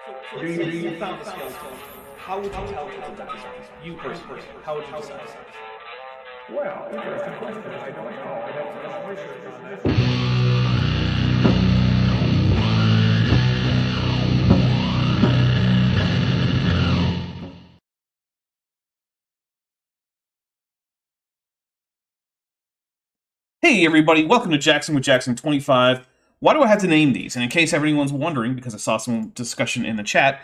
So let's say you found a skeleton. How would you tell if it's a dinosaur? You personally, how would you decide? Well, interesting question. I don't know. I don't know research on that. Hey everybody, welcome to Jackson with Jackson 25. Why do I have to name these? And in case everyone's wondering, because I saw some discussion in the chat,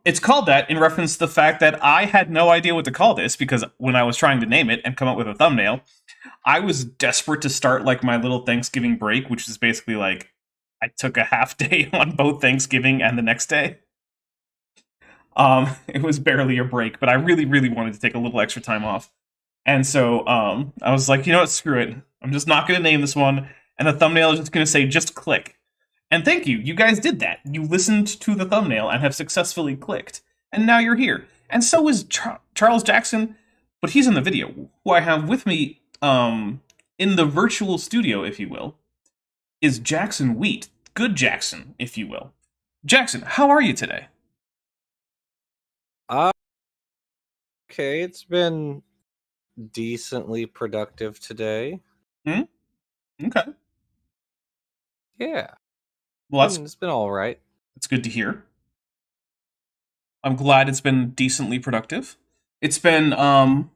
it's called that in reference to the fact that I had no idea what to call this, because when I was trying to name it and come up with a thumbnail, I was desperate to start like my little Thanksgiving break, which is basically like I took a half day on both Thanksgiving and the next day. It was barely a break, but I really, really wanted to take a little extra time off. And so I was like, you know what, screw it. I'm just not going to name this one. And the thumbnail is just going to say, just click. And thank you. You guys did that. You listened to the thumbnail and have successfully clicked. And now you're here. And so is Charles Jackson, but he's in the video. Who I have with me in the virtual studio, if you will, is Jackson Wheat. Good Jackson, if you will. Jackson, how are you today? Okay, it's been decently productive today. Okay. Yeah. Well, it's been all right. It's good to hear. I'm glad it's been decently productive. It's been about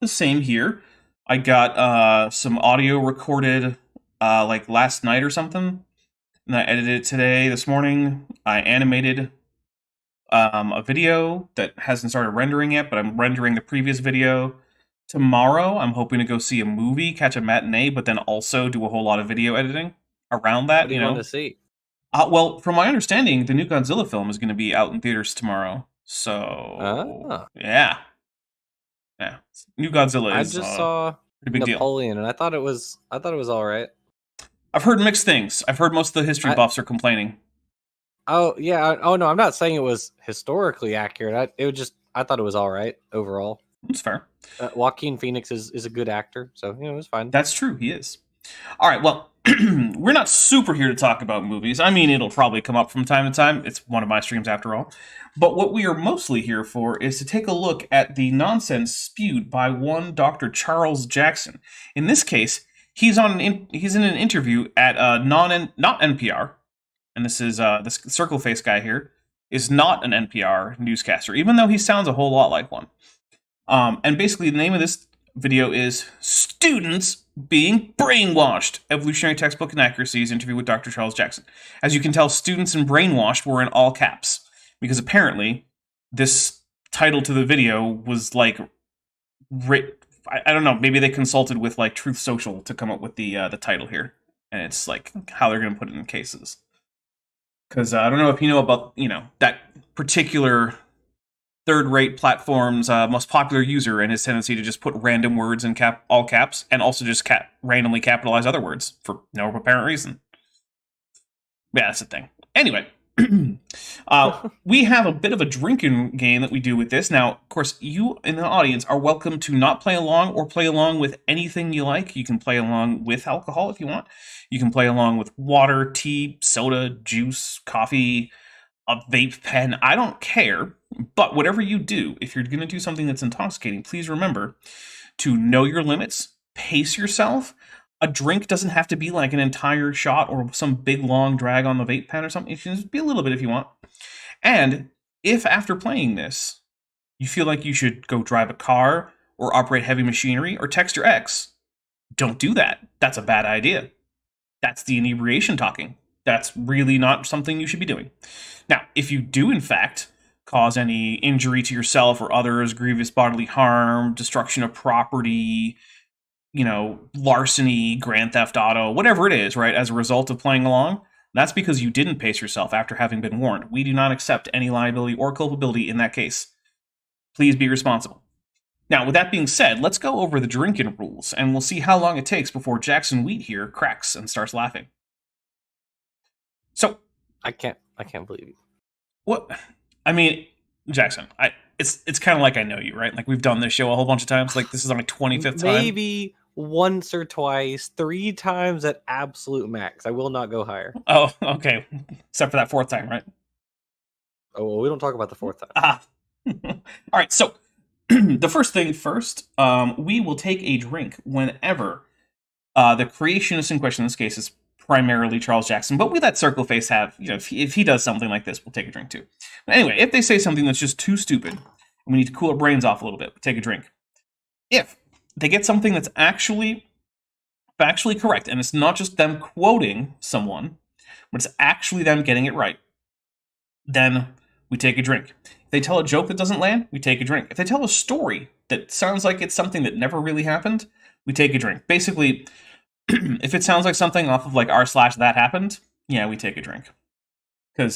the same here. I got some audio recorded like last night or something, and I edited it this morning. I animated a video that hasn't started rendering yet, but I'm rendering the previous video. Tomorrow, I'm hoping to go see a movie, catch a matinee, but then also do a whole lot of video editing around that. What do you want to see? Well, from my understanding, the new Godzilla film is going to be out in theaters tomorrow. So, yeah, new Godzilla is. I just saw pretty big Napoleon, deal. And I thought it was all right. I've heard mixed things. I've heard most of the history buffs are complaining. Oh yeah. Oh no, I'm not saying it was historically accurate. I thought it was all right overall. That's fair. Joaquin Phoenix is a good actor, so it was fine. That's true. He is. All right. Well, we're not super here to talk about movies. I mean, it'll probably come up from time to time. It's one of my streams after all. But what we are mostly here for is to take a look at the nonsense spewed by one Dr. Charles Jackson. In this case, he's in an interview at not NPR, and this is this circle face guy here is not an NPR newscaster, even though he sounds a whole lot like one. And basically, the name of this video is Students Being Brainwashed, Evolutionary Textbook Inaccuracies, interview with Dr. Charles Jackson. As you can tell, students and brainwashed were in all caps, because apparently this title to the video was like, I don't know, maybe they consulted with like Truth Social to come up with the title here, and it's like how they're going to put it in cases. Because I don't know if you know about, that particular third-rate platform's most popular user and his tendency to just put random words in all caps and also just randomly capitalize other words for no apparent reason. Yeah, that's the thing. Anyway, we have a bit of a drinking game that we do with this. Now, of course, you in the audience are welcome to not play along or play along with anything you like. You can play along with alcohol if you want. You can play along with water, tea, soda, juice, coffee, a vape pen. I don't care. But whatever you do, if you're going to do something that's intoxicating, please remember to know your limits, pace yourself. A drink doesn't have to be like an entire shot or some big long drag on the vape pen or something. It can just be a little bit if you want. And if after playing this, you feel like you should go drive a car or operate heavy machinery or text your ex, don't do that. That's a bad idea. That's the inebriation talking. That's really not something you should be doing. Now, if you do, in fact, cause any injury to yourself or others, grievous bodily harm, destruction of property, larceny, grand theft auto, whatever it is, right, as a result of playing along, that's because you didn't pace yourself after having been warned. We do not accept any liability or culpability in that case. Please be responsible. Now, with that being said, let's go over the drinking rules, and we'll see how long it takes before Jackson Wheat here cracks and starts laughing. So, I can't believe you. What? I mean, Jackson, it's kind of like I know you, right? Like we've done this show a whole bunch of times. Like this is on my 25th time. Maybe once or twice, 3 times at absolute max. I will not go higher. Oh, okay. Except for that 4th time, right? Oh, well, we don't talk about the fourth time. Ah. All right, so the first thing first, we will take a drink whenever the creationist in question, in this case, is primarily Charles Jackson, but we let Circle Face have, if he does something like this, we'll take a drink too. But anyway, if they say something that's just too stupid, and we need to cool our brains off a little bit, we'll take a drink. If they get something that's actually factually correct, and it's not just them quoting someone, but it's actually them getting it right, then we take a drink. If they tell a joke that doesn't land, we take a drink. If they tell a story that sounds like it's something that never really happened, we take a drink. Basically, if it sounds like something off of like r/that happened, yeah, we take a drink. Because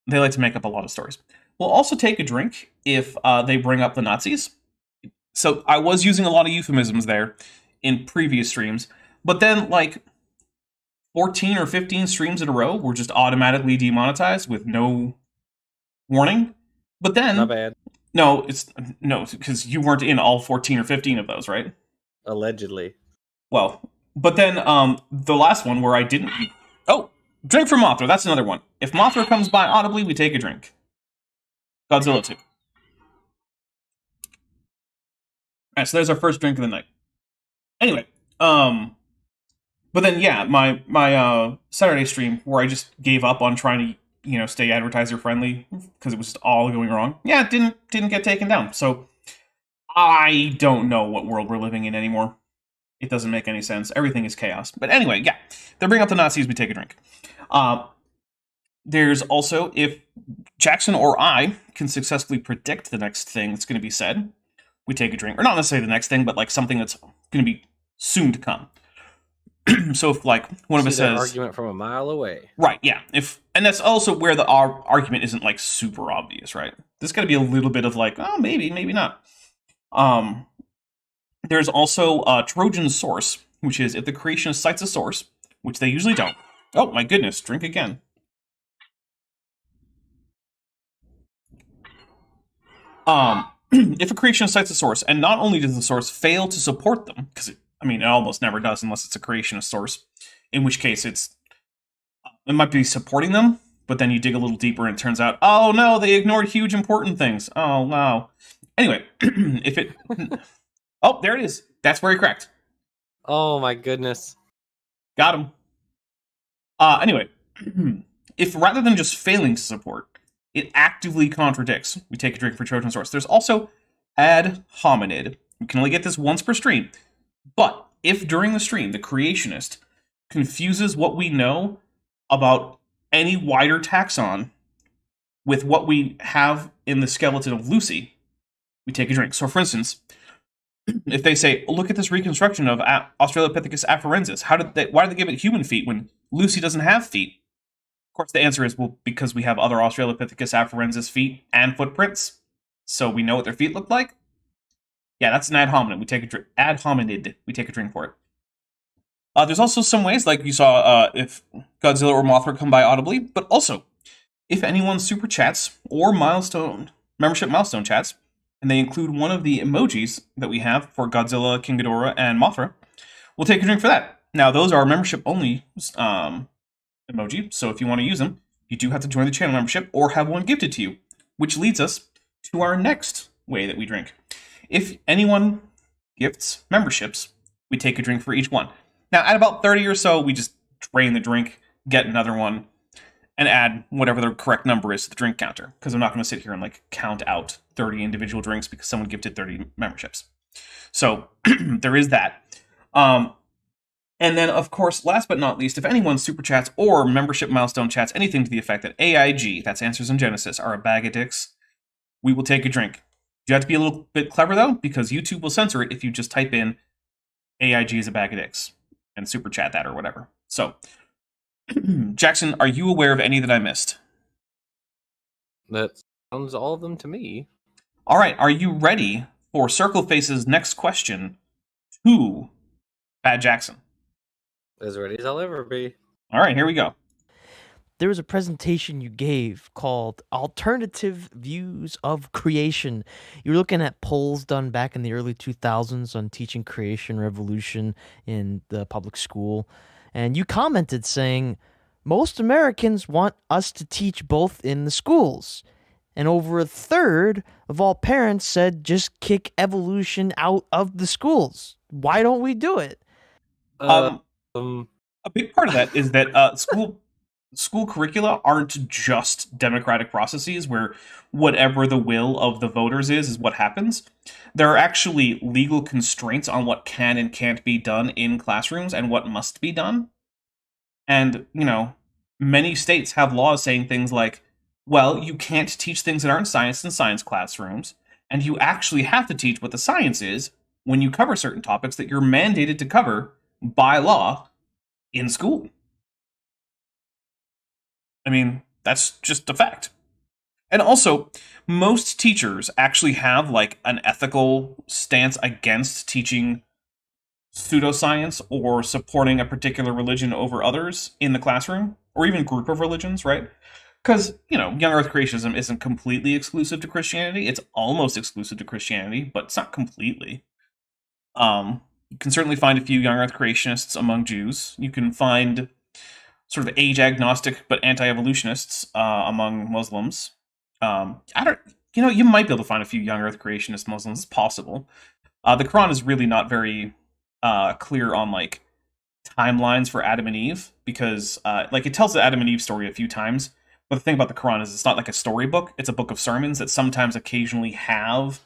they like to make up a lot of stories. We'll also take a drink if they bring up the Nazis. So I was using a lot of euphemisms there in previous streams, but then like 14 or 15 streams in a row were just automatically demonetized with no warning. But then... Not bad. No, because you weren't in all 14 or 15 of those, right? Allegedly. Well, but then the last one where I didn't... Oh, drink for Mothra, that's another one. If Mothra comes by audibly, we take a drink. Godzilla 2. Alright, so there's our first drink of the night. Anyway, but then yeah, my Saturday stream where I just gave up on trying to stay advertiser friendly because it was just all going wrong. Yeah, it didn't get taken down. So I don't know what world we're living in anymore. It doesn't make any sense. Everything is chaos. But anyway, yeah, they bring up the Nazis, we take a drink. There's also, if Jackson or I can successfully predict the next thing that's going to be said, we take a drink. Or not necessarily the next thing, but like something that's going to be soon to come. So if like one of us says argument from a mile away, right? Yeah, and that's also where the argument isn't like super obvious, right? There's got to be a little bit of like, oh, maybe not. There's also a Trojan source, which is if the creationist cites a source, which they usually don't. Oh my goodness, drink again. If a creationist cites a source, and not only does the source fail to support them, because it almost never does unless it's a creationist source, in which case it might be supporting them, but then you dig a little deeper and it turns out, oh no, they ignored huge important things. Oh wow. Anyway, oh, there it is. That's very correct. Oh my goodness. Got him. Anyway, if rather than just failing to support, it actively contradicts, we take a drink for Trojan source. There's also ad hominid. You can only get this once per stream. But if during the stream, the creationist confuses what we know about any wider taxon with what we have in the skeleton of Lucy, we take a drink. So for instance, if they say, look at this reconstruction of Australopithecus afarensis, why did they give it human feet when Lucy doesn't have feet? Of course, the answer is, well, because we have other Australopithecus afarensis feet and footprints, so we know what their feet look like. Yeah, that's an ad hominid. We take a drink. Ad hominid. We take a drink for it. There's also some ways, like you saw, if Godzilla or Mothra come by audibly, but also if anyone super chats or membership milestone chats, and they include one of the emojis that we have for Godzilla, King Ghidorah, and Mothra, we'll take a drink for that. Now, those are membership only emoji, so if you want to use them, you do have to join the channel membership or have one gifted to you, which leads us to our next way that we drink. If anyone gifts memberships, we take a drink for each one. Now, at about 30 or so, we just drain the drink, get another one, and add whatever the correct number is to the drink counter, because I'm not going to sit here and like count out 30 individual drinks because someone gifted 30 memberships. So there is that. And then, of course, last but not least, if anyone super chats or membership milestone chats anything to the effect that AIG, that's Answers in Genesis, are a bag of dicks, we will take a drink. You have to be a little bit clever, though, because YouTube will censor it if you just type in AIG is a bag of dicks and super chat that or whatever. So, Jackson, are you aware of any that I missed? That sounds all of them to me. All right, are you ready for Circle Face's next question to Bad Jackson? As ready as I'll ever be. All right, here we go. There was a presentation you gave called Alternative Views of Creation. You were looking at polls done back in the early 2000s on teaching creation revolution in the public school. And you commented saying, most Americans want us to teach both in the schools. And over a third of all parents said just kick evolution out of the schools. Why don't we do it? A big part of that is that school curricula aren't just democratic processes where whatever the will of the voters is what happens. There are actually legal constraints on what can and can't be done in classrooms and what must be done. And, many states have laws saying things like, well, you can't teach things that aren't science in science classrooms, and you actually have to teach what the science is when you cover certain topics that you're mandated to cover by law in school. I mean, that's just a fact. And also, most teachers actually have like an ethical stance against teaching pseudoscience or supporting a particular religion over others in the classroom, or even group of religions, right? Because, young earth creationism isn't completely exclusive to Christianity. It's almost exclusive to Christianity, but it's not completely. You can certainly find a few young earth creationists among Jews. You can find sort of age agnostic but anti-evolutionists among Muslims. You might be able to find a few young earth creationist Muslims. It's possible. The Quran is really not very clear on like timelines for Adam and Eve because it tells the Adam and Eve story a few times. But the thing about the Quran is it's not like a storybook. It's a book of sermons that sometimes occasionally have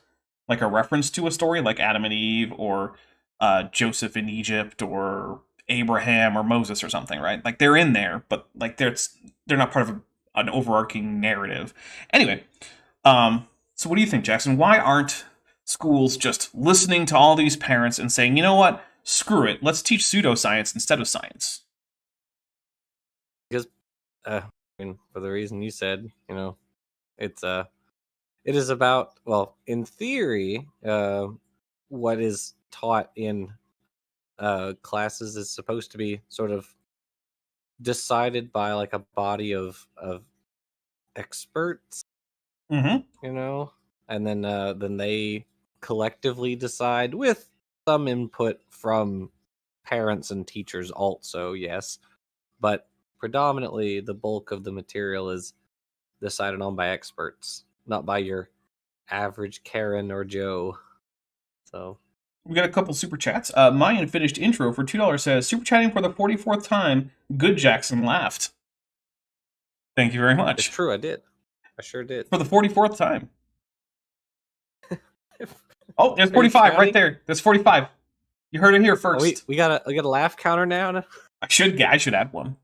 like a reference to a story like Adam and Eve or Joseph in Egypt or Abraham or Moses or something, right? Like they're in there, but like they're not part of an overarching narrative. Anyway, so what do you think, Jackson? Why aren't schools just listening to all these parents and saying, you know what, screw it, let's teach pseudoscience instead of science? Because, for the reason you said, it is about, well, in theory, what is taught in classes is supposed to be sort of decided by like a body of experts, Mm-hmm. And then they collectively decide with some input from parents and teachers also, yes, but predominantly the bulk of the material is decided on by experts, not by your average Karen or Joe. So we got a couple super chats. My unfinished intro for $2 says, super chatting for the 44th time. Good Jackson laughed. Thank you very much. it's true, I did. I sure did. For the 44th time. Oh, there's 45 right there. There's 45. You heard it here first. We got a laugh counter now. I should add one.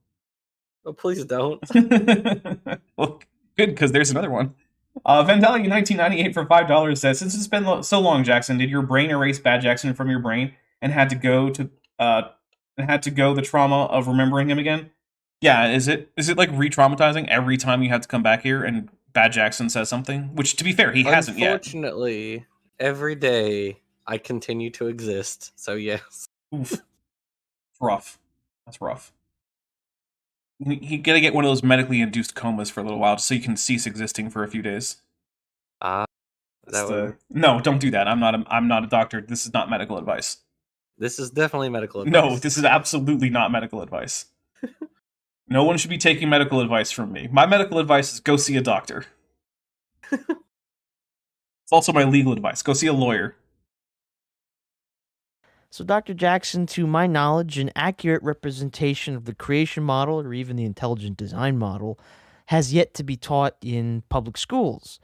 Oh, please don't. Well, good, because there's another one. Vandalia 1998 for $5 says, since it's been so long, Jackson, did your brain erase Bad Jackson from your brain and had to go the trauma of remembering him again? Yeah, is it like re-traumatizing every time you have to come back here and Bad Jackson says something? Which, to be fair, he hasn't yet. Unfortunately, every day I continue to exist, so yes. Oof. It's rough. That's rough. You gotta get one of those medically induced comas for a little while just so you can cease existing for a few days. No, don't do that. I'm not a doctor. This is not medical advice. This is definitely medical advice. No, this is absolutely not medical advice. No one should be taking medical advice from me. My medical advice is go see a doctor. It's also my legal advice. Go see a lawyer. So, Dr. Jackson, to my knowledge, an accurate representation of the creation model or even the intelligent design model has yet to be taught in public schools.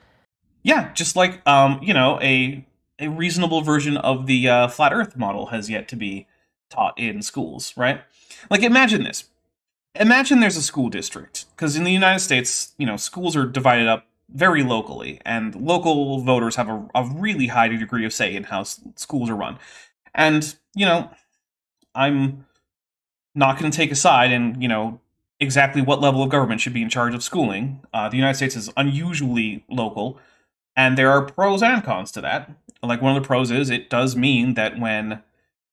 Yeah, just like a reasonable version of the flat Earth model has yet to be taught in schools, right? Like, imagine this. Imagine there's a school district, because in the United States, schools are divided up very locally, and local voters have a really high degree of say in how schools are run. And, I'm not going to take a side in, exactly what level of government should be in charge of schooling. The United States is unusually local, and there are pros and cons to that. Like, one of the pros is it does mean that when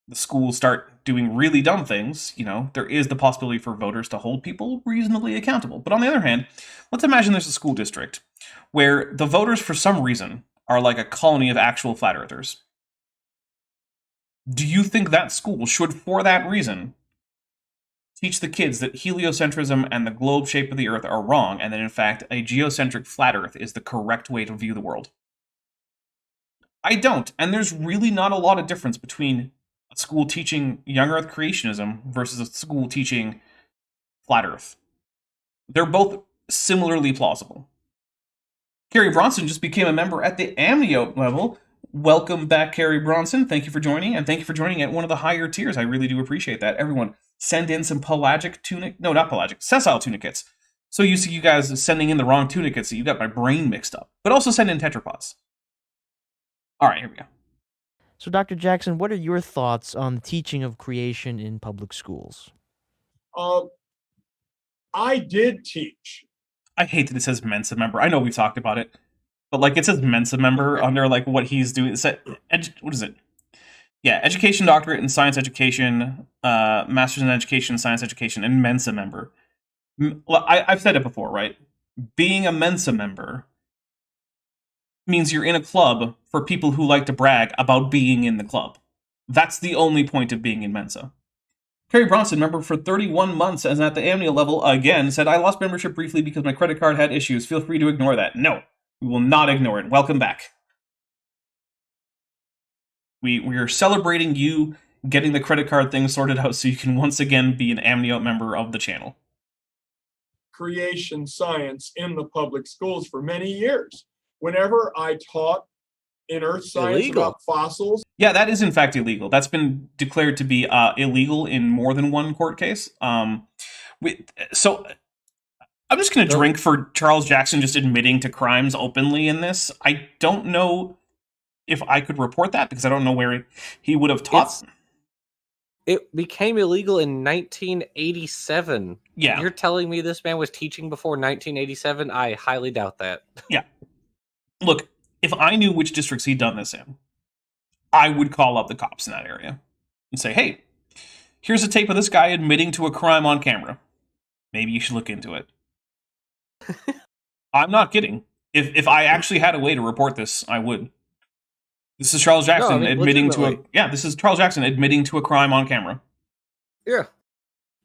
the schools start doing really dumb things, there is the possibility for voters to hold people reasonably accountable. But on the other hand, let's imagine there's a school district where the voters, for some reason, are like a colony of actual flat earthers. Do you think that school should, for that reason, teach the kids that heliocentrism and the globe shape of the Earth are wrong, and that in fact a geocentric flat Earth is the correct way to view the world. I don't, and there's really not a lot of difference between a school teaching young Earth creationism versus a school teaching flat Earth. They're both similarly plausible. Carrie Bronson just became a member at the Amnio level. Welcome back, Carrie Bronson. Thank you for joining, and thank you for joining at one of the higher tiers. I really do appreciate that. Everyone, send in some pelagic tunic. No, not pelagic. Sessile tunicates. So you see you guys sending in the wrong tunicates, so you got my brain mixed up. But also send in tetrapods. All right, here we go. So, Dr. Jackson, what are your thoughts on the teaching of creation in public schools? I did teach. I hate that it says Mensa member. I know we've talked about it, but like it says Mensa member under like what he's doing. What is it? Yeah, education doctorate in science education, master's in education, science education, and Mensa member. Well, I've said it before, right? Being a Mensa member means you're in a club for people who like to brag about being in the club. That's the only point of being in Mensa. Carrie Bronson, member for 31 months and at the Amnio level again, said, I lost membership briefly because my credit card had issues. Feel free to ignore that. No, we will not ignore it. Welcome back. We are celebrating you getting the credit card thing sorted out so you can once again be an Amnio member of the channel. Creation science in the public schools for many years. Whenever I taught in earth science about fossils. Yeah, that is in fact illegal. That's been declared to be illegal in more than one court case. So I'm just going to drink for Charles Jackson just admitting to crimes openly in this. I don't know if I could report that because I don't know where he would have taught. It became illegal in 1987. Yeah. You're telling me this man was teaching before 1987? I highly doubt that. Yeah. Look, if I knew which districts he'd done this in, I would call up the cops in that area and say, hey, here's a tape of this guy admitting to a crime on camera. Maybe you should look into it. I'm not kidding. If I actually had a way to report this, I would. This is Charles Jackson admitting to a... Yeah, this is Charles Jackson admitting to a crime on camera. Yeah.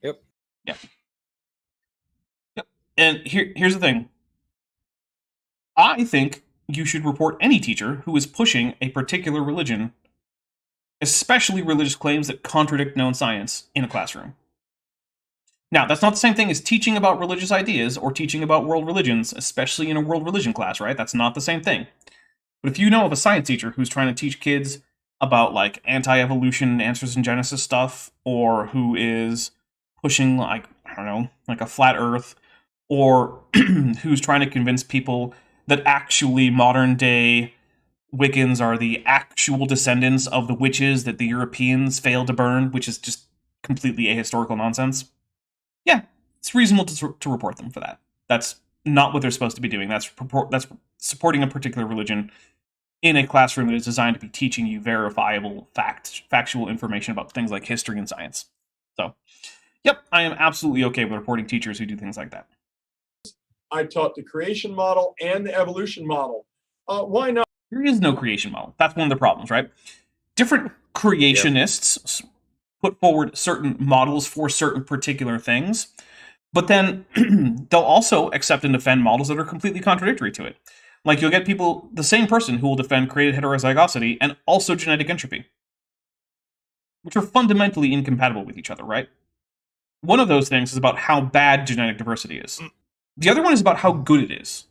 Yep. Yeah. Yep. And here's the thing. I think you should report any teacher who is pushing a particular religion, especially religious claims that contradict known science, in a classroom. Now, that's not the same thing as teaching about religious ideas or teaching about world religions, especially in a world religion class, right? That's not the same thing. But if you know of a science teacher who's trying to teach kids about, like, anti-evolution, answers in Genesis stuff, or who is pushing, like, I don't know, like a flat earth, or who's trying to convince people that actually modern-day Wiccans are the actual descendants of the witches that the Europeans failed to burn, which is just completely ahistorical nonsense. Yeah, it's reasonable to report them for that. That's not what they're supposed to be doing. That's supporting a particular religion in a classroom that is designed to be teaching you verifiable, factual information about things like history and science. So, yep, I am absolutely okay with reporting teachers who do things like that. I taught the creation model and the evolution model. Why not? There is no creation model. That's one of the problems, right? Different creationists put forward certain models for certain particular things, but then they'll also accept and defend models that are completely contradictory to it. Like, you'll get people, the same person who will defend created heterozygosity and also genetic entropy, which are fundamentally incompatible with each other, right? One of those things is about how bad genetic diversity is. The other one is about how good it is.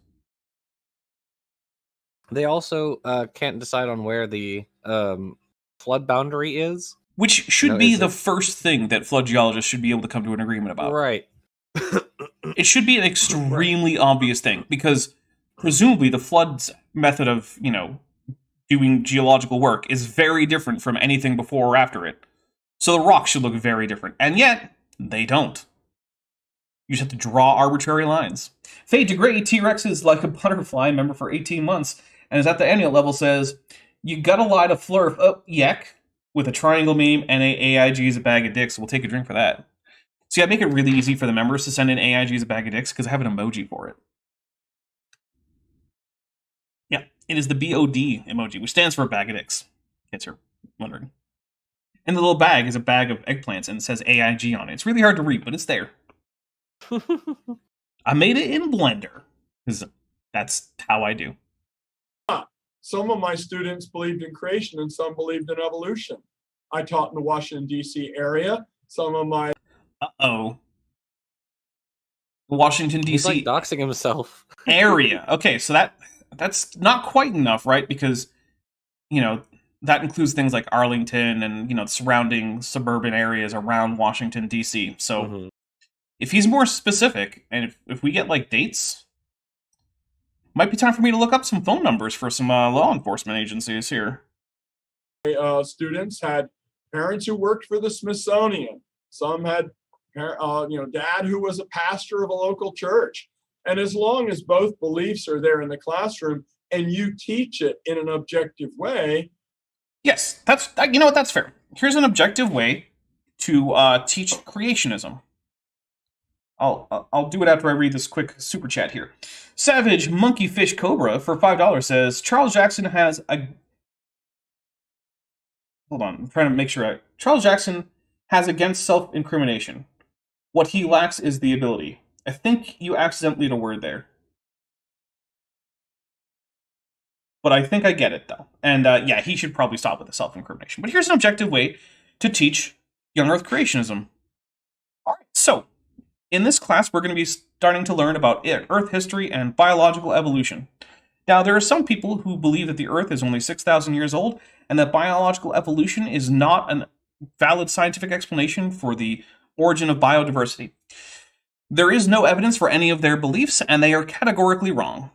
They also can't decide on where the flood boundary is. Which should be the first thing that flood geologists should be able to come to an agreement about. Right. It should be an extremely obvious thing, because presumably the flood's method of, doing geological work is very different from anything before or after it. So the rocks should look very different. And yet, they don't. You just have to draw arbitrary lines. Fade to Gray, T-Rex is like a butterfly, member for 18 months, and is at the annual level, says, you gotta lie to Flurf, oh, yuck, with a triangle meme and a AIG is a bag of dicks. We'll take a drink for that. See, I make it really easy for the members to send in AIG is a bag of dicks because I have an emoji for it. Yeah, it is the BOD emoji, which stands for bag of dicks. In case you're wondering. And the little bag is a bag of eggplants, and it says AIG on it. It's really hard to read, but it's there. I made it in Blender, because that's how I do. Some of my students believed in creation and some believed in evolution. I taught in the Washington, D.C. area. Some of my... Uh-oh. Washington, D.C. He's like doxing himself. area. Okay, so that's not quite enough, right? Because, you know, that includes things like Arlington and, you know, surrounding suburban areas around Washington, D.C. So if he's more specific, and if we get, like, dates, might be time for me to look up some phone numbers for some law enforcement agencies here. Students had parents who worked for the Smithsonian. Some had, dad who was a pastor of a local church. And as long as both beliefs are there in the classroom and you teach it in an objective way. Yes, you know what, that's fair. Here's an objective way to teach creationism. I'll do it after I read this quick super chat here. Savage Monkey Fish Cobra for $5 says Charles Jackson has a... Hold on, I'm trying to make sure Charles Jackson has against self-incrimination. What he lacks is the ability. I think you accidentally did a word there. But I think I get it, though. And yeah, he should probably stop with the self-incrimination. But here's an objective way to teach young Earth creationism. All right, so in this class, we're going to be starting to learn about Earth history and biological evolution. Now, there are some people who believe that the Earth is only 6,000 years old and that biological evolution is not a valid scientific explanation for the origin of biodiversity. There is no evidence for any of their beliefs, and they are categorically wrong.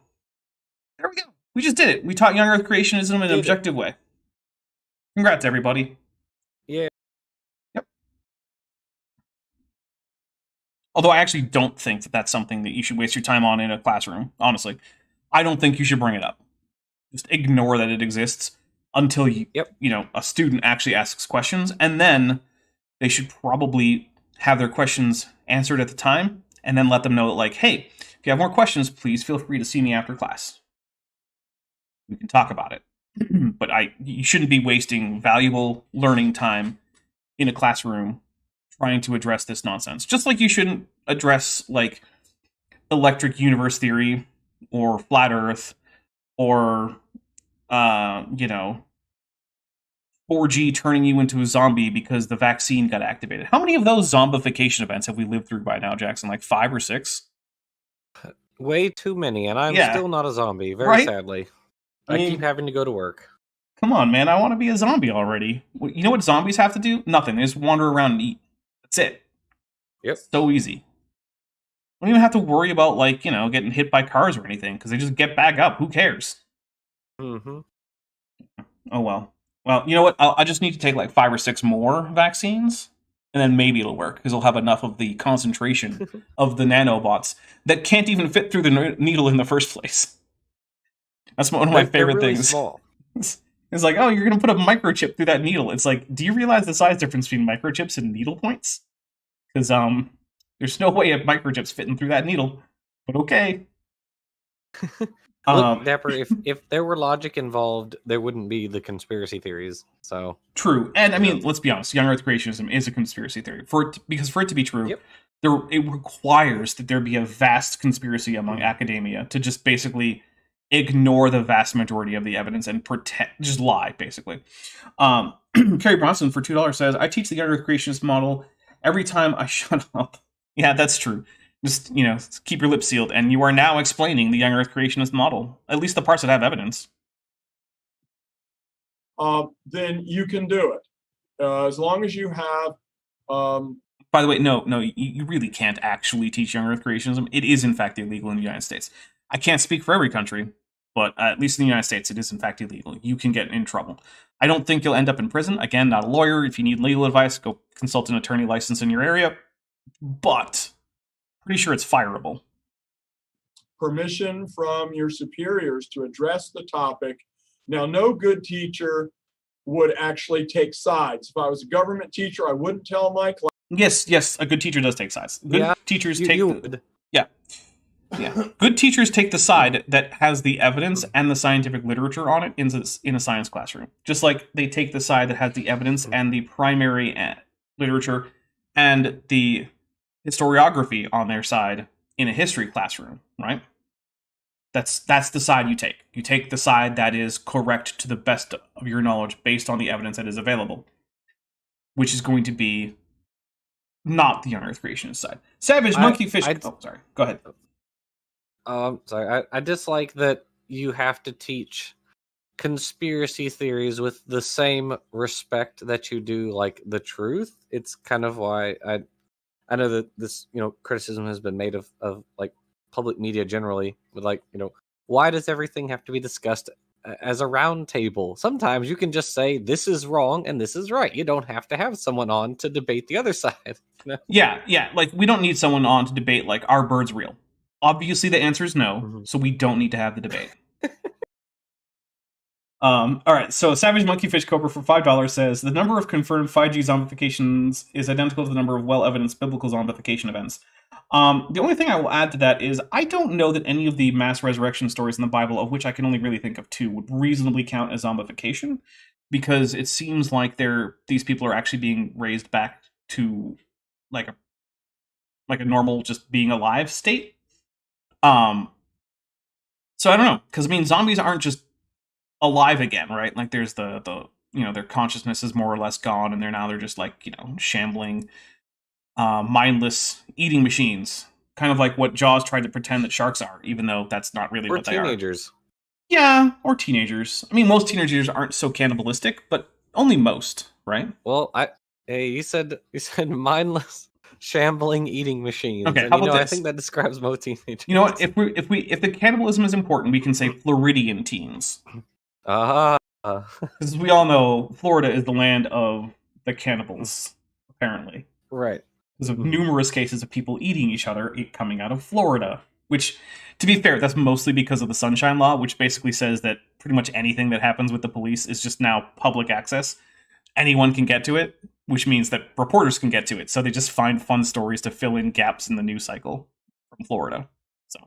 There we go. We just did it. We taught young Earth creationism in an objective way. Congrats, everybody. Yeah. Yep. Although I actually don't think that that's something that you should waste your time on in a classroom, honestly. I don't think you should bring it up. Just ignore that it exists until a student actually asks questions, and then they should probably have their questions answered at the time, and then let them know that, like, hey, if you have more questions, please feel free to see me after class. We can talk about it. But you shouldn't be wasting valuable learning time in a classroom trying to address this nonsense. Just like you shouldn't address, like, electric universe theory or flat Earth or, 4G turning you into a zombie because the vaccine got activated. How many of those zombification events have we lived through by now, Jackson? Like 5 or 6? Way too many, and I'm still not a zombie, very sadly. I keep having to go to work. Come on, man. I want to be a zombie already. You know what zombies have to do? Nothing. They just wander around and eat. That's it. Yep. So easy. Don't even have to worry about, like, getting hit by cars or anything, because they just get back up. Who cares? Mm-hmm. Oh, well. Well, you know what? I just need to take, like, 5 or 6 more vaccines, and then maybe it'll work, because I'll have enough of the concentration of the nanobots that can't even fit through the needle in the first place. That's one of my favorite really things. Small. It's like, oh, you're going to put a microchip through that needle. It's like, do you realize the size difference between microchips and needle points? Because there's no way a microchip's fitting through that needle. But okay. Look, Dapper, if there were logic involved, there wouldn't be the conspiracy theories. So true. And I mean, let's be honest, young Earth creationism is a conspiracy theory. Because for it to be true, it requires that there be a vast conspiracy among academia to just basically ignore the vast majority of the evidence and just lie, basically. Carrie Bronson for $2 says, I teach the young Earth creationist model every time I shut up. Yeah, that's true. Just, keep your lips sealed. And you are now explaining the young Earth creationist model, at least the parts that have evidence. Then you can do it. As long as you have... By the way, no, you really can't actually teach young Earth creationism. It is, in fact, illegal in the United States. I can't speak for every country, but at least in the United States, it is, in fact, illegal. You can get in trouble. I don't think you'll end up in prison. Again, not a lawyer. If you need legal advice, go consult an attorney licensed in your area. But pretty sure it's fireable. Permission from your superiors to address the topic. Now, no good teacher would actually take sides. If I was a government teacher, I wouldn't tell my class. Yes, a good teacher does take sides. Good teachers take... would. Yeah. Yeah. Good teachers take the side that has the evidence and the scientific literature on it in a science classroom. Just like they take the side that has the evidence and the primary literature and the historiography on their side in a history classroom, right? That's the side you take. You take the side that is correct to the best of your knowledge based on the evidence that is available, which is going to be not the unearthed creationist side. Savage monkey fish. Oh, sorry. Go ahead. Sorry. I dislike that you have to teach conspiracy theories with the same respect that you do like the truth. It's kind of why I know that this, criticism has been made of like public media generally with like, why does everything have to be discussed as a round table? Sometimes you can just say this is wrong and this is right. You don't have to have someone on to debate the other side. Yeah. Like we don't need someone on to debate like are birds real? Obviously the answer is no, so we don't need to have the debate. All right, so Savage Monkey Fish Cobra for $5 says the number of confirmed 5G zombifications is identical to the number of well-evidenced biblical zombification events. The only thing I will add to that is I don't know that any of the mass resurrection stories in the Bible, of which I can only really think of two, would reasonably count as zombification, because it seems like these people are actually being raised back to like a normal just being alive state. So I don't know, because I mean zombies aren't just alive again, right? Like there's the their consciousness is more or less gone, and they're just like shambling, mindless eating machines, kind of like what Jaws tried to pretend that sharks are, even though that's not really what they are. Or teenagers. Yeah, or teenagers. I mean, most teenagers aren't so cannibalistic, but only most, right? Well, you said mindless, shambling eating machines. Okay, and, how about this? I think that describes most teenagers. You know what? If the cannibalism is important, we can say Floridian teens. Because we all know Florida is the land of the cannibals, apparently. Right. Because of numerous cases of people eating each other coming out of Florida. Which, to be fair, that's mostly because of the Sunshine Law, which basically says that pretty much anything that happens with the police is just now public access. Anyone can get to it, which means that reporters can get to it. So they just find fun stories to fill in gaps in the news cycle from Florida. So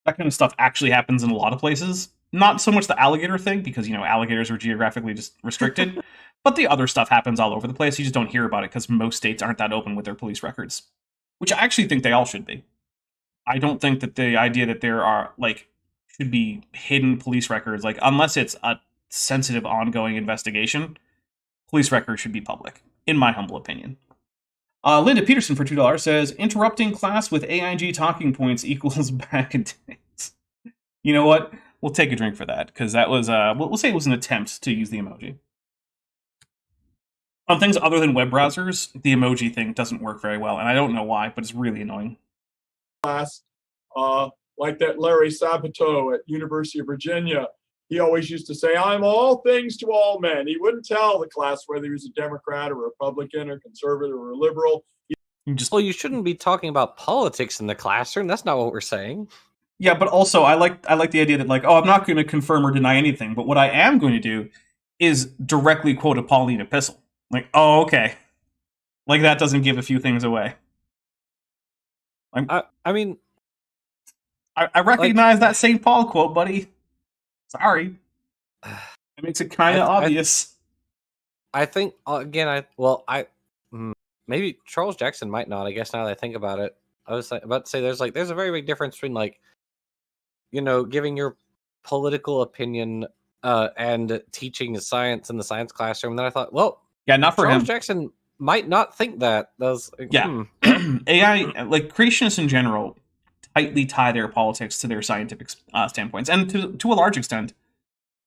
that kind of stuff actually happens in a lot of places. Not so much the alligator thing, because, alligators are geographically just restricted, but the other stuff happens all over the place. You just don't hear about it because most states aren't that open with their police records, which I actually think they all should be. I don't think that the idea that there are, should be hidden police records, unless it's a sensitive ongoing investigation, police records should be public, in my humble opinion. Linda Peterson for $2 says, interrupting class with AIG talking points equals back in days. You know what? We'll take a drink for that, because that was, we'll say it was an attempt to use the emoji. On things other than web browsers, the emoji thing doesn't work very well, and I don't know why, but it's really annoying. Class, like that Larry Sabato at University of Virginia, he always used to say, I'm all things to all men. He wouldn't tell the class whether he was a Democrat or Republican or conservative or liberal. Well, you shouldn't be talking about politics in the classroom. That's not what we're saying. Yeah, but also I like the idea that I'm not going to confirm or deny anything, but what I am going to do is directly quote a Pauline epistle. Oh, okay. That doesn't give a few things away. I recognize that St. Paul quote, buddy. Sorry. It makes it kind of obvious. I think again, maybe Charles Jackson might not. I guess now that I think about it, I was about to say there's a very big difference between giving your political opinion and teaching science in the science classroom. And then I thought, well, yeah, not for Charles him. Jackson might not think that. Yeah, AI, creationists in general, tightly tie their politics to their scientific standpoints, and to a large extent,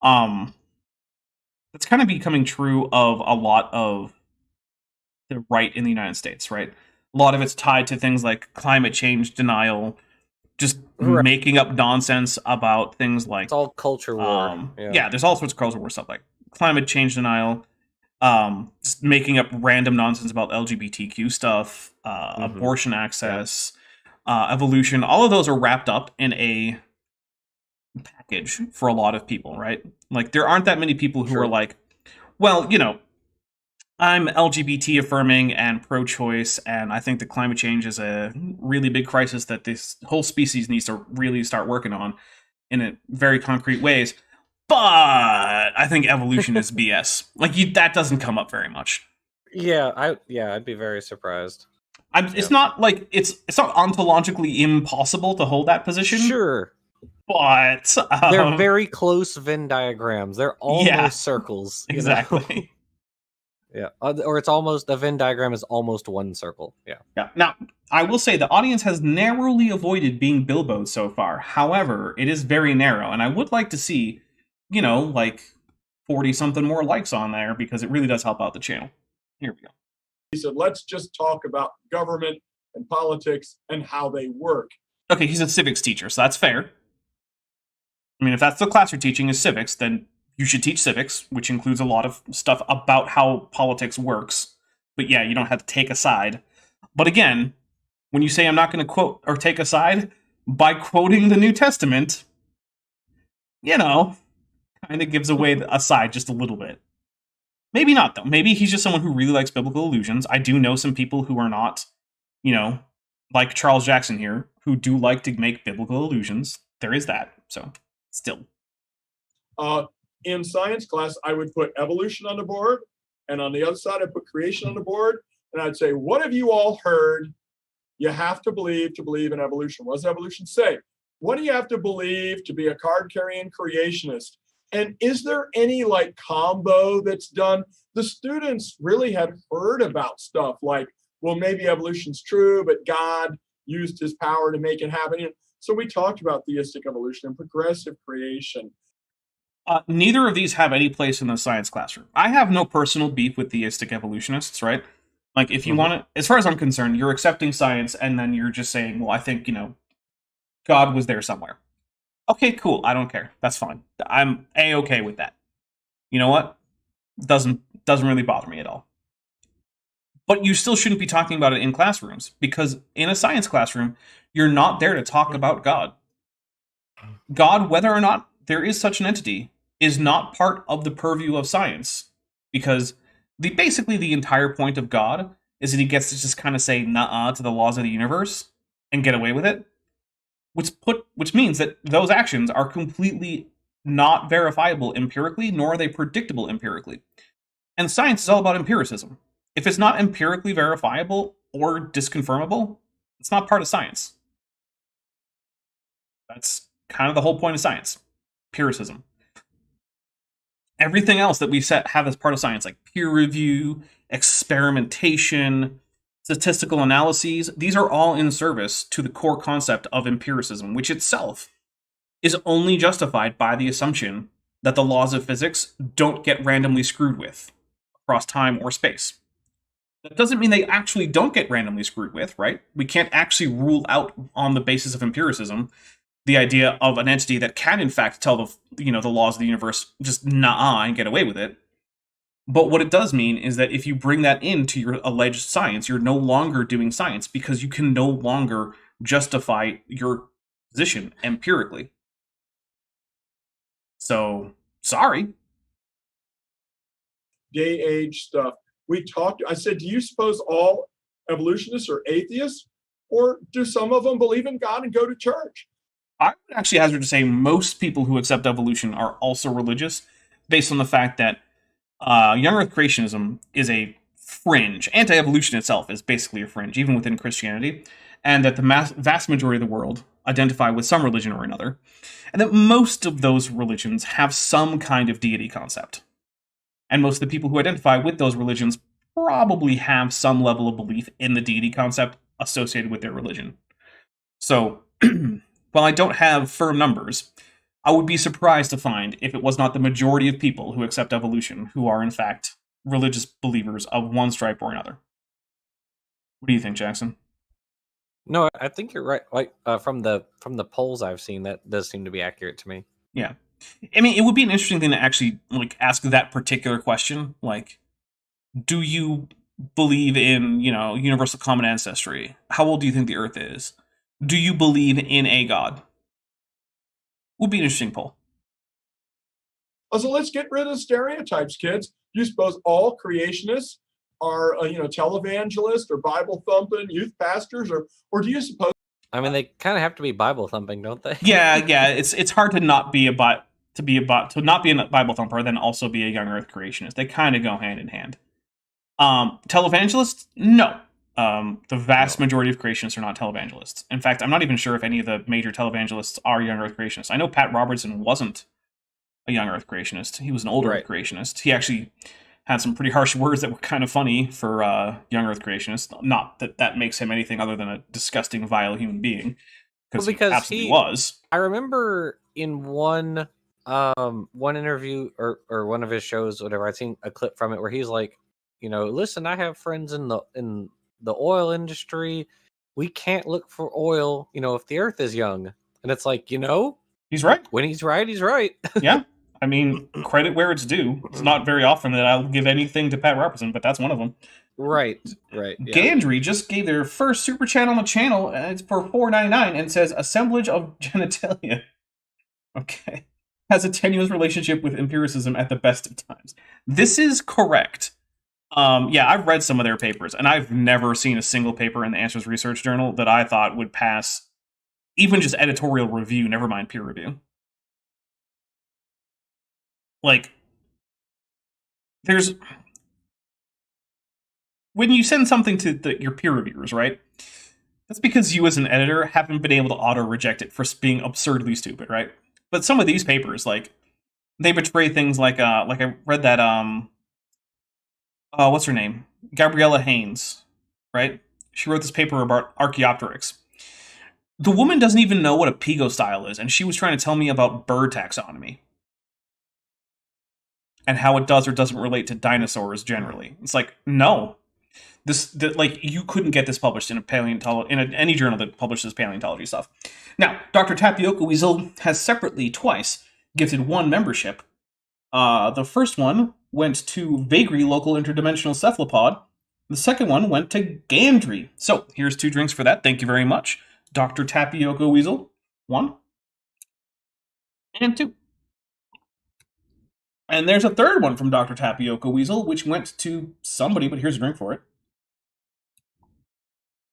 that's kind of becoming true of a lot of the right in the United States, right? A lot of it's tied to things like climate change denial, just making up nonsense about things like... It's all culture war. Yeah, there's all sorts of culture war stuff, like climate change denial, just making up random nonsense about LGBTQ stuff, abortion access, evolution. All of those are wrapped up in a package for a lot of people, right? There aren't that many people who are like, well, I'm LGBT affirming and pro-choice, and I think that climate change is a really big crisis that this whole species needs to really start working on in a very concrete ways. But I think evolution is BS. That doesn't come up very much. Yeah, I'd be very surprised. It's not like it's not ontologically impossible to hold that position. Sure, but they're very close Venn diagrams. They're almost circles. Exactly. Yeah, or it's almost a Venn diagram is almost one circle. Yeah. Yeah. Now, I will say the audience has narrowly avoided being Bilbo'd so far. However, it is very narrow, and I would like to see, 40 something more likes on there because it really does help out the channel. Here we go. He said, let's just talk about government and politics and how they work. Okay, he's a civics teacher, so that's fair. I mean, if that's the class you're teaching is civics, then you should teach civics, which includes a lot of stuff about how politics works. But yeah, you don't have to take a side. But again, when you say I'm not going to quote or take a side, by quoting the New Testament, kind of gives away a side just a little bit. Maybe not, though. Maybe he's just someone who really likes biblical allusions. I do know some people who are not, like Charles Jackson here, who do like to make biblical allusions. There is that. So, still. In science class, I would put evolution on the board, and on the other side, I'd put creation on the board, and I'd say, what have you all heard? You have to believe in evolution. What does evolution say? What do you have to believe to be a card-carrying creationist? And is there any combo that's done? The students really had heard about stuff like, well, maybe evolution's true, but God used his power to make it happen. So we talked about theistic evolution and progressive creation. Neither of these have any place in the science classroom. I have no personal beef with theistic evolutionists, right? Like, if you want to, as far as I'm concerned, you're accepting science and then you're just saying, well, I think, God was there somewhere. Okay, cool. I don't care. That's fine. I'm A-okay with that. You know what? Doesn't really bother me at all. But you still shouldn't be talking about it in classrooms, because in a science classroom, you're not there to talk about God. God, whether or not there is such an entity, is not part of the purview of science, because basically the entire point of God is that he gets to just kind of say nah to the laws of the universe and get away with it, which means that those actions are completely not verifiable empirically, nor are they predictable empirically. And science is all about empiricism. If it's not empirically verifiable or disconfirmable, it's not part of science. That's kind of the whole point of science. Empiricism. Everything else that we have as part of science, like peer review, experimentation, statistical analyses, these are all in service to the core concept of empiricism, which itself is only justified by the assumption that the laws of physics don't get randomly screwed with across time or space. That doesn't mean they actually don't get randomly screwed with, right? We can't actually rule out on the basis of empiricism the idea of an entity that can, in fact, tell the laws of the universe just nah and get away with it. But what it does mean is that if you bring that into your alleged science, you're no longer doing science, because you can no longer justify your position empirically. So, sorry. Day age stuff. I said, do you suppose all evolutionists are atheists? Or do some of them believe in God and go to church? I would actually hazard to say most people who accept evolution are also religious, based on the fact that young Earth creationism is a fringe. Anti-evolution itself is basically a fringe, even within Christianity, and that the vast majority of the world identify with some religion or another, and that most of those religions have some kind of deity concept. And most of the people who identify with those religions probably have some level of belief in the deity concept associated with their religion. So, while I don't have firm numbers, I would be surprised to find, if it was not the majority of people who accept evolution, who are in fact religious believers of one stripe or another. What do you think, Jackson? No, I think you're right. Like from the polls I've seen, that does seem to be accurate to me. Yeah, I mean, it would be an interesting thing to actually ask that particular question. Like, do you believe in universal common ancestry? How old do you think the Earth is? Do you believe in a God? Would be an interesting poll. So let's get rid of the stereotypes, kids. Do you suppose all creationists are televangelists or Bible thumping youth pastors, or do you suppose? I mean, they kind of have to be Bible thumping, don't they? Yeah. It's hard to not be to not be a Bible thumper, then also be a young Earth creationist. They kind of go hand in hand. Televangelists, no. The vast majority of creationists are not televangelists. In fact, I'm not even sure if any of the major televangelists are young Earth creationists. I know Pat Robertson wasn't a young Earth creationist. He was an older Earth creationist. He actually had some pretty harsh words that were kind of funny for young Earth creationists. Not that that makes him anything other than a disgusting, vile human being. Because he absolutely was. I remember in one interview or one of his shows, whatever, I'd seen a clip from it where he's like, listen, I have friends in the oil industry. We can't look for oil, if the earth is young. And it's like, he's right. When he's right, he's right. Yeah. I mean, credit where it's due. It's not very often that I'll give anything to Pat Robertson, but that's one of them. Right. Yeah. Gandry just gave their first super chat on the channel, and it's for $4.99, and says assemblage of genitalia. Okay. Has a tenuous relationship with empiricism at the best of times. This is correct. Yeah, I've read some of their papers, and I've never seen a single paper in the Answers Research Journal that I thought would pass even just editorial review, never mind peer review. Like, when you send something to your peer reviewers, right? That's because you as an editor haven't been able to auto-reject it for being absurdly stupid, right? But some of these papers, like, they betray things like I read that, what's her name? Gabriella Haynes, right? She wrote this paper about Archaeopteryx. The woman doesn't even know what a pigostyle is, and she was trying to tell me about bird taxonomy. And how it does or doesn't relate to dinosaurs generally. It's like, no. You couldn't get this published in any journal that publishes paleontology stuff. Now, Dr. Tapioca Weasel has separately twice gifted one membership. The first one went to Vagary Local Interdimensional Cephalopod. The second one went to Gandry. So, here's 2 drinks for that. Thank you very much. Dr. Tapioca Weasel, 1. And 2. And there's a third one from Dr. Tapioca Weasel, which went to somebody, but here's a drink for it.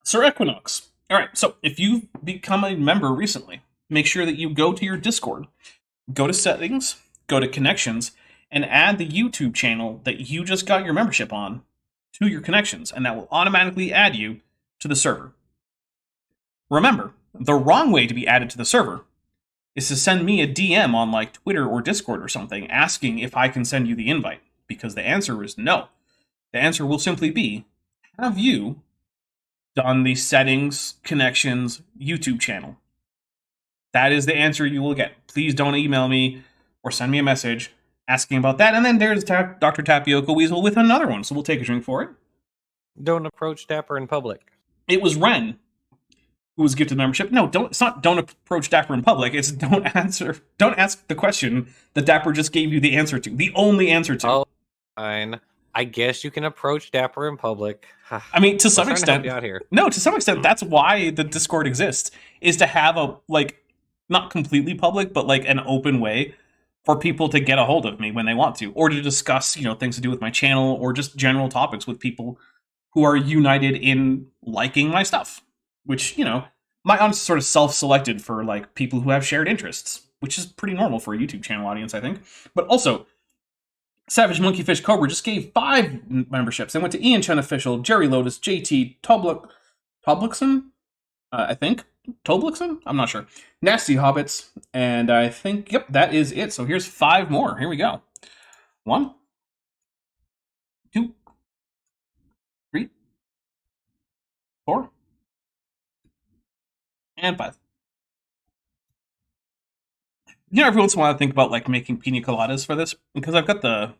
Sir Equinox. All right, so if you've become a member recently, make sure that you go to your Discord, go to settings, go to connections, and add the YouTube channel that you just got your membership on to your connections, and that will automatically add you to the server. Remember, the wrong way to be added to the server is to send me a DM on like Twitter or Discord or something asking if I can send you the invite, because the answer is no. The answer will simply be, have you done the settings, connections, YouTube channel? That is the answer you will get. Please don't email me or send me a message asking about that. And then there's Dr. Tapioca Weasel with another one, so we'll take a drink for it. Don't approach Dapper in public. It was Ren who was gifted membership. No, it's not don't approach Dapper in public. It's don't ask the question that Dapper just gave you the answer to. The only answer to. Oh, fine. I guess you can approach Dapper in public. I mean, to some extent. Out here. No, to some extent, that's why the Discord exists, is to have a, like, not completely public, but like an open way for people to get a hold of me when they want to, or to discuss, things to do with my channel, or just general topics with people who are united in liking my stuff. Which, my audience is sort of self-selected for, like, people who have shared interests, which is pretty normal for a YouTube channel audience, I think. But also, Savage Monkeyfish Cobra just gave 5 memberships. They went to Ian Chen Official, Jerry Lotus, JT, Toblickson, I think. Toblickson? I'm not sure. Nasty Hobbits, and I think, yep, that is it. So here's 5 more. Here we go. 1, 2, 3, 4, and 5. Every once in a while I think about like making pina coladas for this, because I've got the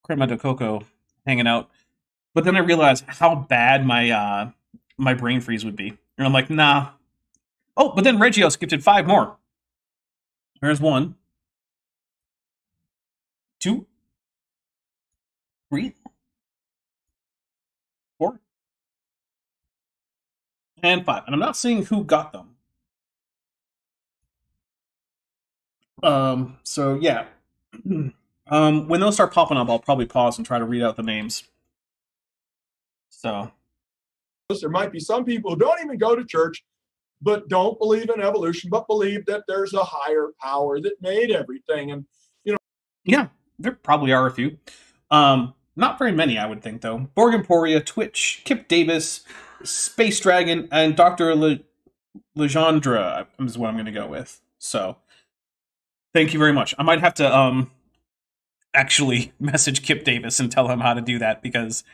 crema de coco hanging out, but then I realize how bad my brain freeze would be, and I'm like, nah. Oh, but then Regios gifted 5 more. There's 1, 2, 3, 4, and 5, and I'm not seeing who got them. So yeah. When those start popping up, I'll probably pause and try to read out the names. So There might be some people who don't even go to church, but don't believe in evolution, but believe that there's a higher power that made everything. And, yeah, there probably are a few. Not very many, I would think, though. Borg Emporia, Twitch, Kip Davis, Space Dragon, and Dr. Legendre is what I'm going to go with. So, thank you very much. I might have to actually message Kip Davis and tell him how to do that, because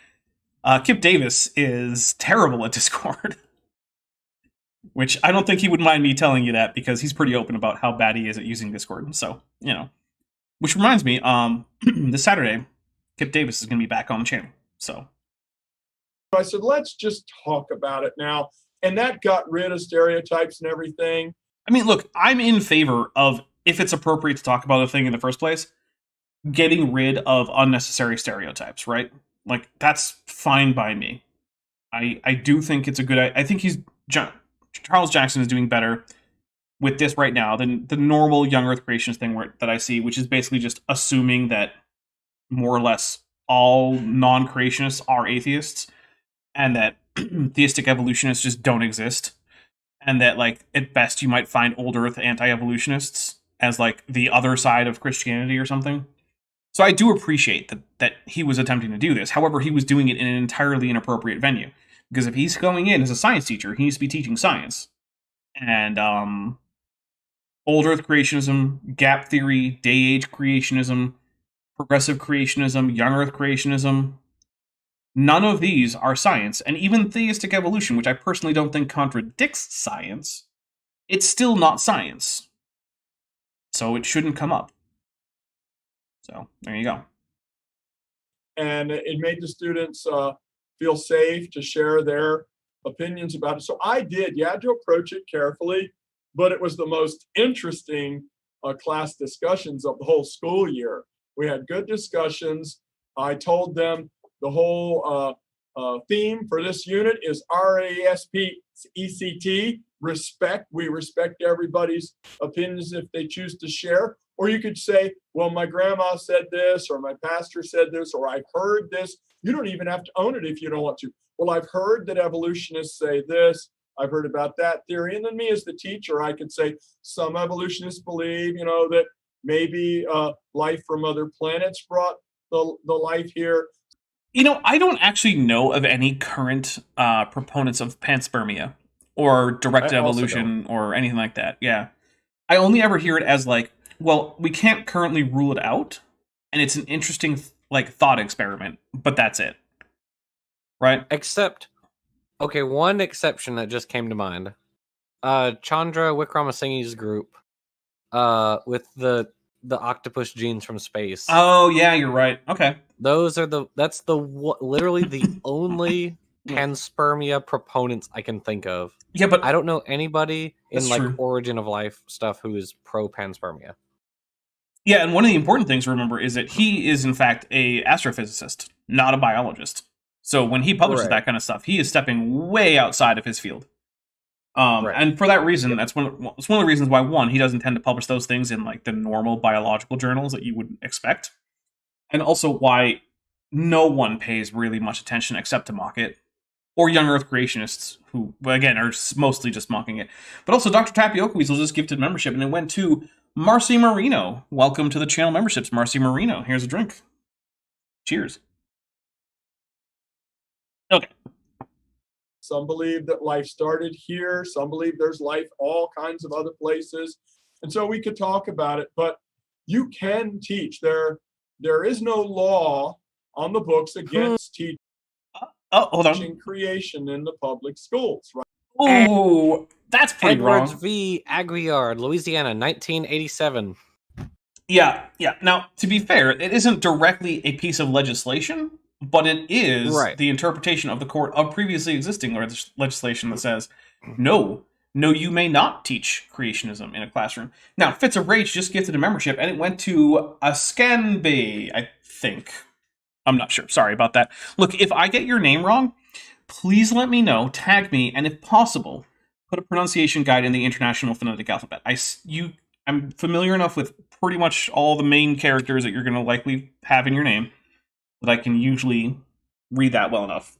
Kip Davis is terrible at Discord. Which I don't think he would mind me telling you that, because he's pretty open about how bad he is at using Discord. So, you know. Which reminds me, this Saturday, Kip Davis is going to be back on the channel. So I said, let's just talk about it now. And that got rid of stereotypes and everything. I mean, look, I'm in favor of, if it's appropriate to talk about a thing in the first place, getting rid of unnecessary stereotypes, right? Like, that's fine by me. I do think it's a good... I think Charles Jackson is doing better with this right now than the normal young Earth creationist thing that I see, which is basically just assuming that more or less all non-creationists are atheists, and that theistic evolutionists just don't exist, and that, like, at best you might find old Earth anti-evolutionists as, like, the other side of Christianity or something. So I do appreciate that he was attempting to do this. However, he was doing it in an entirely inappropriate venue, because if he's going in as a science teacher, he needs to be teaching science. And old Earth creationism, gap theory, day-age creationism, progressive creationism, young Earth creationism, none of these are science. And even theistic evolution, which I personally don't think contradicts science, it's still not science. So it shouldn't come up. So there you go. And it made the students feel safe to share their opinions about it. So I did. You had to approach it carefully, but it was the most interesting class discussions of the whole school year. We had good discussions. I told them the whole theme for this unit is RASPECT, respect. We respect everybody's opinions if they choose to share. Or you could say, well, my grandma said this, or my pastor said this, or I've heard this. You don't even have to own it if you don't want to. Well, I've heard that evolutionists say this. I've heard about that theory. And then me as the teacher, I could say some evolutionists believe, that maybe life from other planets brought the life here. I don't actually know of any current proponents of panspermia or direct evolution or anything like that. Yeah. I only ever hear it as like, well, we can't currently rule it out, and it's an interesting thought experiment, but that's it. Right? Except, okay, one exception that just came to mind. Chandra Wickramasinghe's group with the octopus genes from space. Oh, yeah, you're right. Okay. That's literally the only panspermia proponents I can think of. Yeah, but I don't know anybody in true. origin of life stuff who is pro panspermia. Yeah, and one of the important things to remember is that he is in fact a astrophysicist, not a biologist. So when he publishes that kind of stuff, he is stepping way outside of his field. And for that reason, it's one of the reasons why, one, he doesn't tend to publish those things in the normal biological journals that you would expect. And also why no one pays really much attention except to mock it. Or young Earth creationists, who, again, are mostly just mocking it. But also, Dr. Tapioca Weasel just gifted membership, and it went to Marcy Marino. Welcome to the channel memberships, Marcy Marino. Here's a drink. Cheers. Okay. Some believe that life started here. Some believe there's life all kinds of other places. And so we could talk about it, but you can teach. There is no law on the books against teaching creation in the public schools, right? Oh, that's pretty Edwards wrong. v. Aguillard, Louisiana, 1987. Yeah. Now, to be fair, it isn't directly a piece of legislation, but it is the interpretation of the court of previously existing legislation that says, no, you may not teach creationism in a classroom. Now, Fits of Rage just gifted a membership, and it went to Ascanbe, I think. I'm not sure. Sorry about that. Look, if I get your name wrong, please let me know, tag me, and if possible, put a pronunciation guide in the International Phonetic Alphabet. I'm familiar enough with pretty much all the main characters that you're going to likely have in your name that I can usually read that well enough.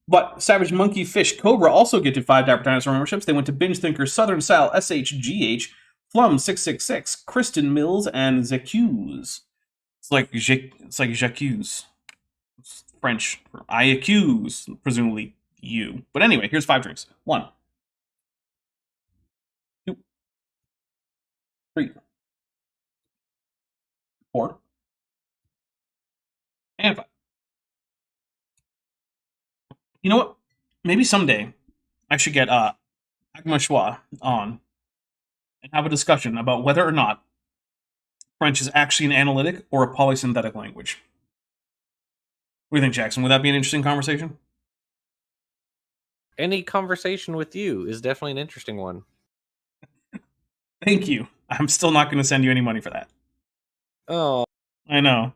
But Savage Monkey Fish Cobra also gifted 5 Dapper Dinosaur memberships. They went to Binge Thinker, Southern Sal, SHGH, Flum666, Kristen Mills, and Zacuse. It's like J'accuse. It's French. I accuse, presumably you. But anyway, here's 5 drinks. 1, 2, 3, 4, and 5. You know what? Maybe someday I should get Agma Schwa on and have a discussion about whether or not French is actually an analytic or a polysynthetic language. What do you think, Jackson? Would that be an interesting conversation? Any conversation with you is definitely an interesting one. Thank you. I'm still not going to send you any money for that. Oh, I know.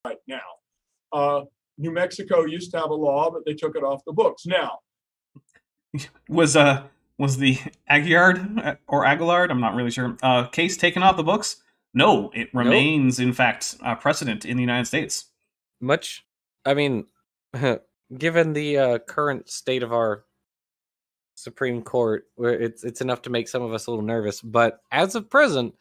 Right now, New Mexico used to have a law, but they took it off the books. Now, Was the Aguillard or Aguillard, I'm not really sure, case taken off the books? No, it remains, in fact, precedent in the United States. Given the current state of our Supreme Court, where it's enough to make some of us a little nervous, but as of present,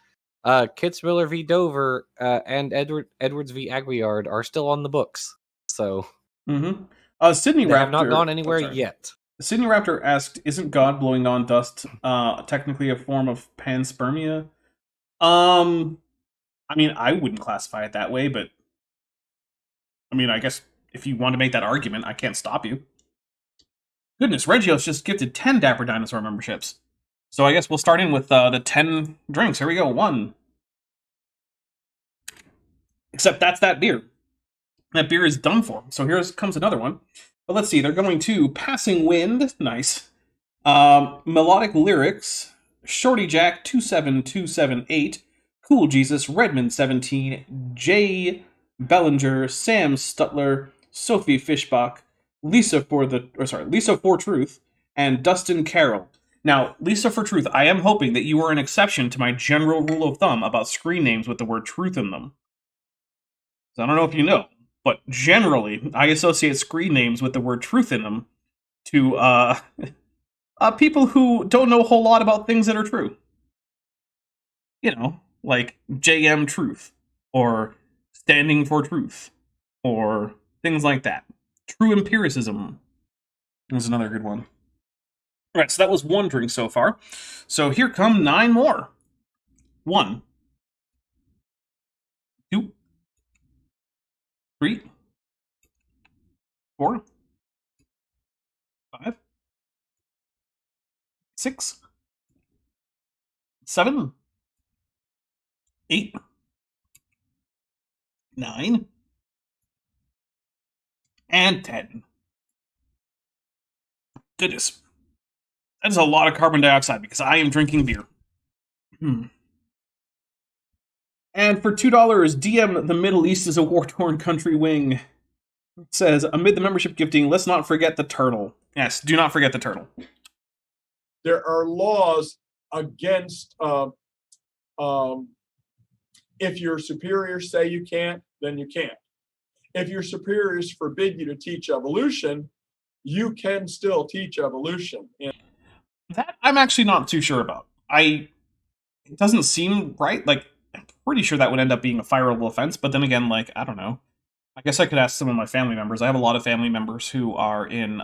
Kitzmiller v. Dover and Edwards v. Aguillard are still on the books. So Sydney they Raptor have not gone anywhere yet. Sydney Raptor asked, "Isn't God blowing on dust technically a form of panspermia?" I mean, I wouldn't classify it that way, but I mean, I guess if you want to make that argument, I can't stop you. Goodness, Regios just gifted 10 Dapper Dinosaur memberships. So I guess we'll start in with the 10 drinks. Here we go. 1. Except that's that beer. That beer is done for. So here comes another one. But let's see. They're going to Passing Wind. Nice. Melodic Lyrics. Shorty Jack 27278. Cool Jesus. Redmond 17. Jay Bellinger. Sam Stutler. Sophie Fishbach. Lisa for Truth. And Dustin Carroll. Now, Lisa for Truth, I am hoping that you are an exception to my general rule of thumb about screen names with the word truth in them. So I don't know if you know, but generally, I associate screen names with the word truth in them to people who don't know a whole lot about things that are true. You know, like JM Truth, or Standing for Truth, or things like that. True Empiricism is another good one. All right, so that was 1 drink so far. So here come 9 more. 1, 2, 3, 4, 5, 6, 7, 8, 9, and 10. Goodness. That is a lot of carbon dioxide because I am drinking beer. And for $2, DM the Middle East is a war-torn country wing. It says, amid the membership gifting, let's not forget the turtle. Yes, do not forget the turtle. there are laws against if your superiors say you can't, then you can't. If your superiors forbid you to teach evolution, you can still teach evolution. That I'm actually not too sure about. It doesn't seem right. Like, I'm pretty sure that would end up being a fireable offense, but then again, like, I don't know. I guess I could ask some of my family members. I have a lot of family members who are in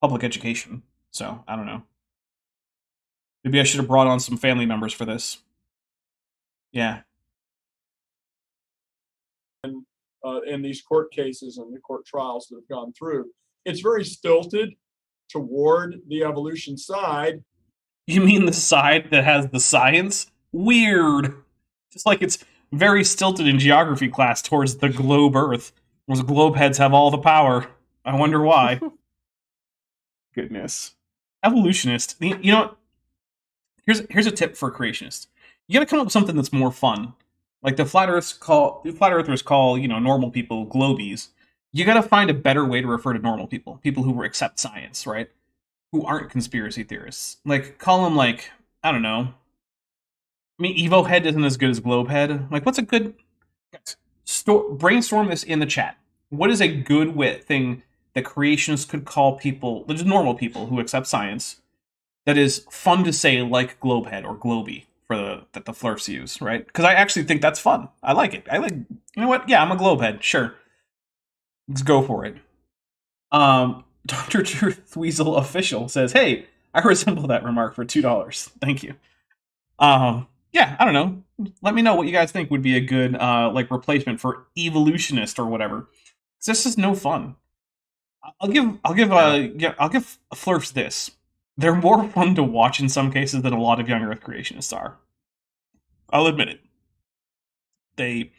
public education, so I don't know. Maybe I should have brought on some family members for this. Yeah. In these court cases and the court trials that have gone through, it's very stilted toward the evolution side. You mean the side that has the science? Weird. Just like it's very stilted in geography class towards the globe Earth. Those globe heads have all the power. I wonder why. Goodness. Evolutionist. You know what? Here's a tip for a creationist. You gotta come up with something that's more fun. Like the flat earthers call, normal people globies. You gotta find a better way to refer to normal people. People who accept science, right? Who aren't conspiracy theorists. Like, call them, like, I don't know. I mean, Evo Head isn't as good as Globe Head. Like, what's a good... Brainstorm this in the chat. what is a good thing that creationists could call people, just normal people who accept science, that is fun to say, like globehead or globy that the flirts use, right? Because I actually think that's fun. I like it. You know what? Yeah, I'm a globehead. Sure, let's go for it. Dr. Truth Weasel Official says, "Hey, I resemble that remark for $2. Thank you." Yeah, I don't know. Let me know what you guys think would be a good like replacement for evolutionist or whatever. This is no fun. I'll give Flurfs this. They're more fun to watch in some cases than a lot of young Earth creationists are. I'll admit it.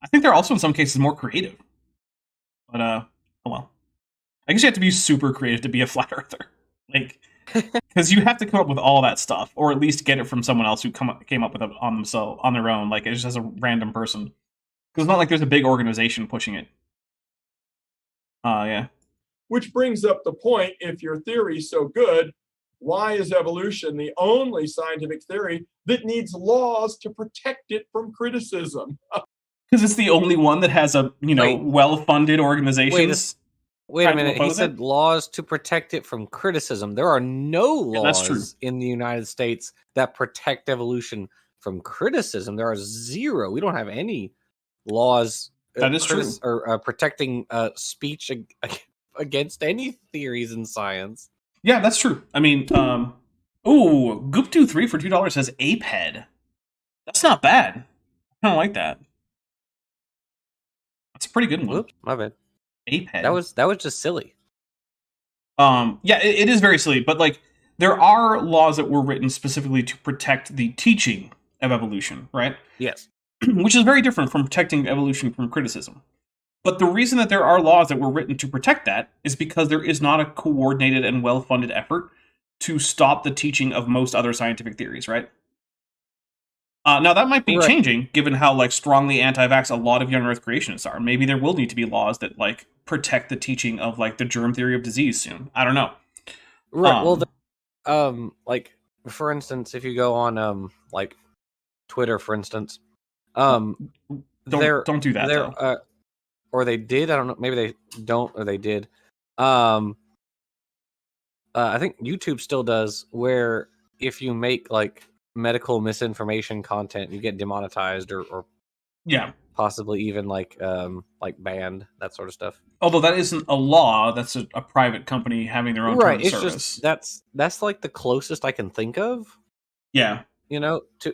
I think they're also in some cases more creative. But oh well. I guess you have to be super creative to be a flat earther. Like, because you have to come up with all that stuff, or at least get it from someone else who came up with it on their own. Like, it's just a random person. Because it's not like there's a big organization pushing it. Yeah. Which brings up the point, if your theory's so good, why is evolution the only scientific theory that needs laws to protect it from criticism? Because it's the only one that has a, well-funded organization. Wait a minute. He said laws to protect it from criticism. There are no laws in the United States that protect evolution from criticism. There are zero. We don't have any laws that is true. Or protecting speech against any theories in science. Yeah, that's true. I mean, Goop23 for $2 says ape head. That's not bad. I don't like that. That's a pretty good one. Oops, my bad. Ape head. That was just silly. Yeah, it is very silly, but like there are laws that were written specifically to protect the teaching of evolution, right? Yes. Which is very different from protecting evolution from criticism. But the reason that there are laws that were written to protect that is because there is not a coordinated and well-funded effort to stop the teaching of most other scientific theories, right? Now, that might be changing, given how like strongly anti-vax a lot of young Earth creationists are. Maybe there will need to be laws that like protect the teaching of like the germ theory of disease soon. I don't know. Right. Like for instance, if you go on like Twitter, for instance, don't do that though. Or they did. I don't know. Maybe they don't, or they did. I think YouTube still does, where if you make like medical misinformation content, you get demonetized or possibly even like banned, that sort of stuff. Although that isn't a law, that's a private company having their own terms of service. Just that's like the closest I can think of. Yeah,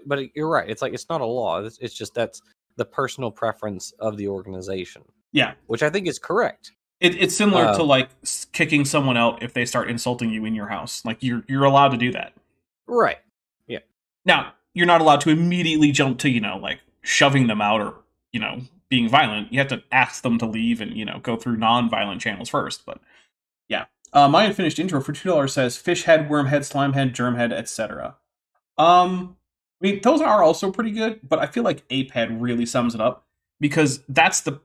but you're right. It's like it's not a law. It's just that's the personal preference of the organization. Yeah, which I think is correct. It's similar to like kicking someone out if they start insulting you in your house. Like you're allowed to do that. Right. Yeah. Now, you're not allowed to immediately jump to, like shoving them out or, being violent. You have to ask them to leave and, go through non-violent channels first. But yeah. My unfinished intro for $2 says fish head, worm head, slime head, germ head, etc. I mean, those are also pretty good, but I feel like ape head really sums it up because that's the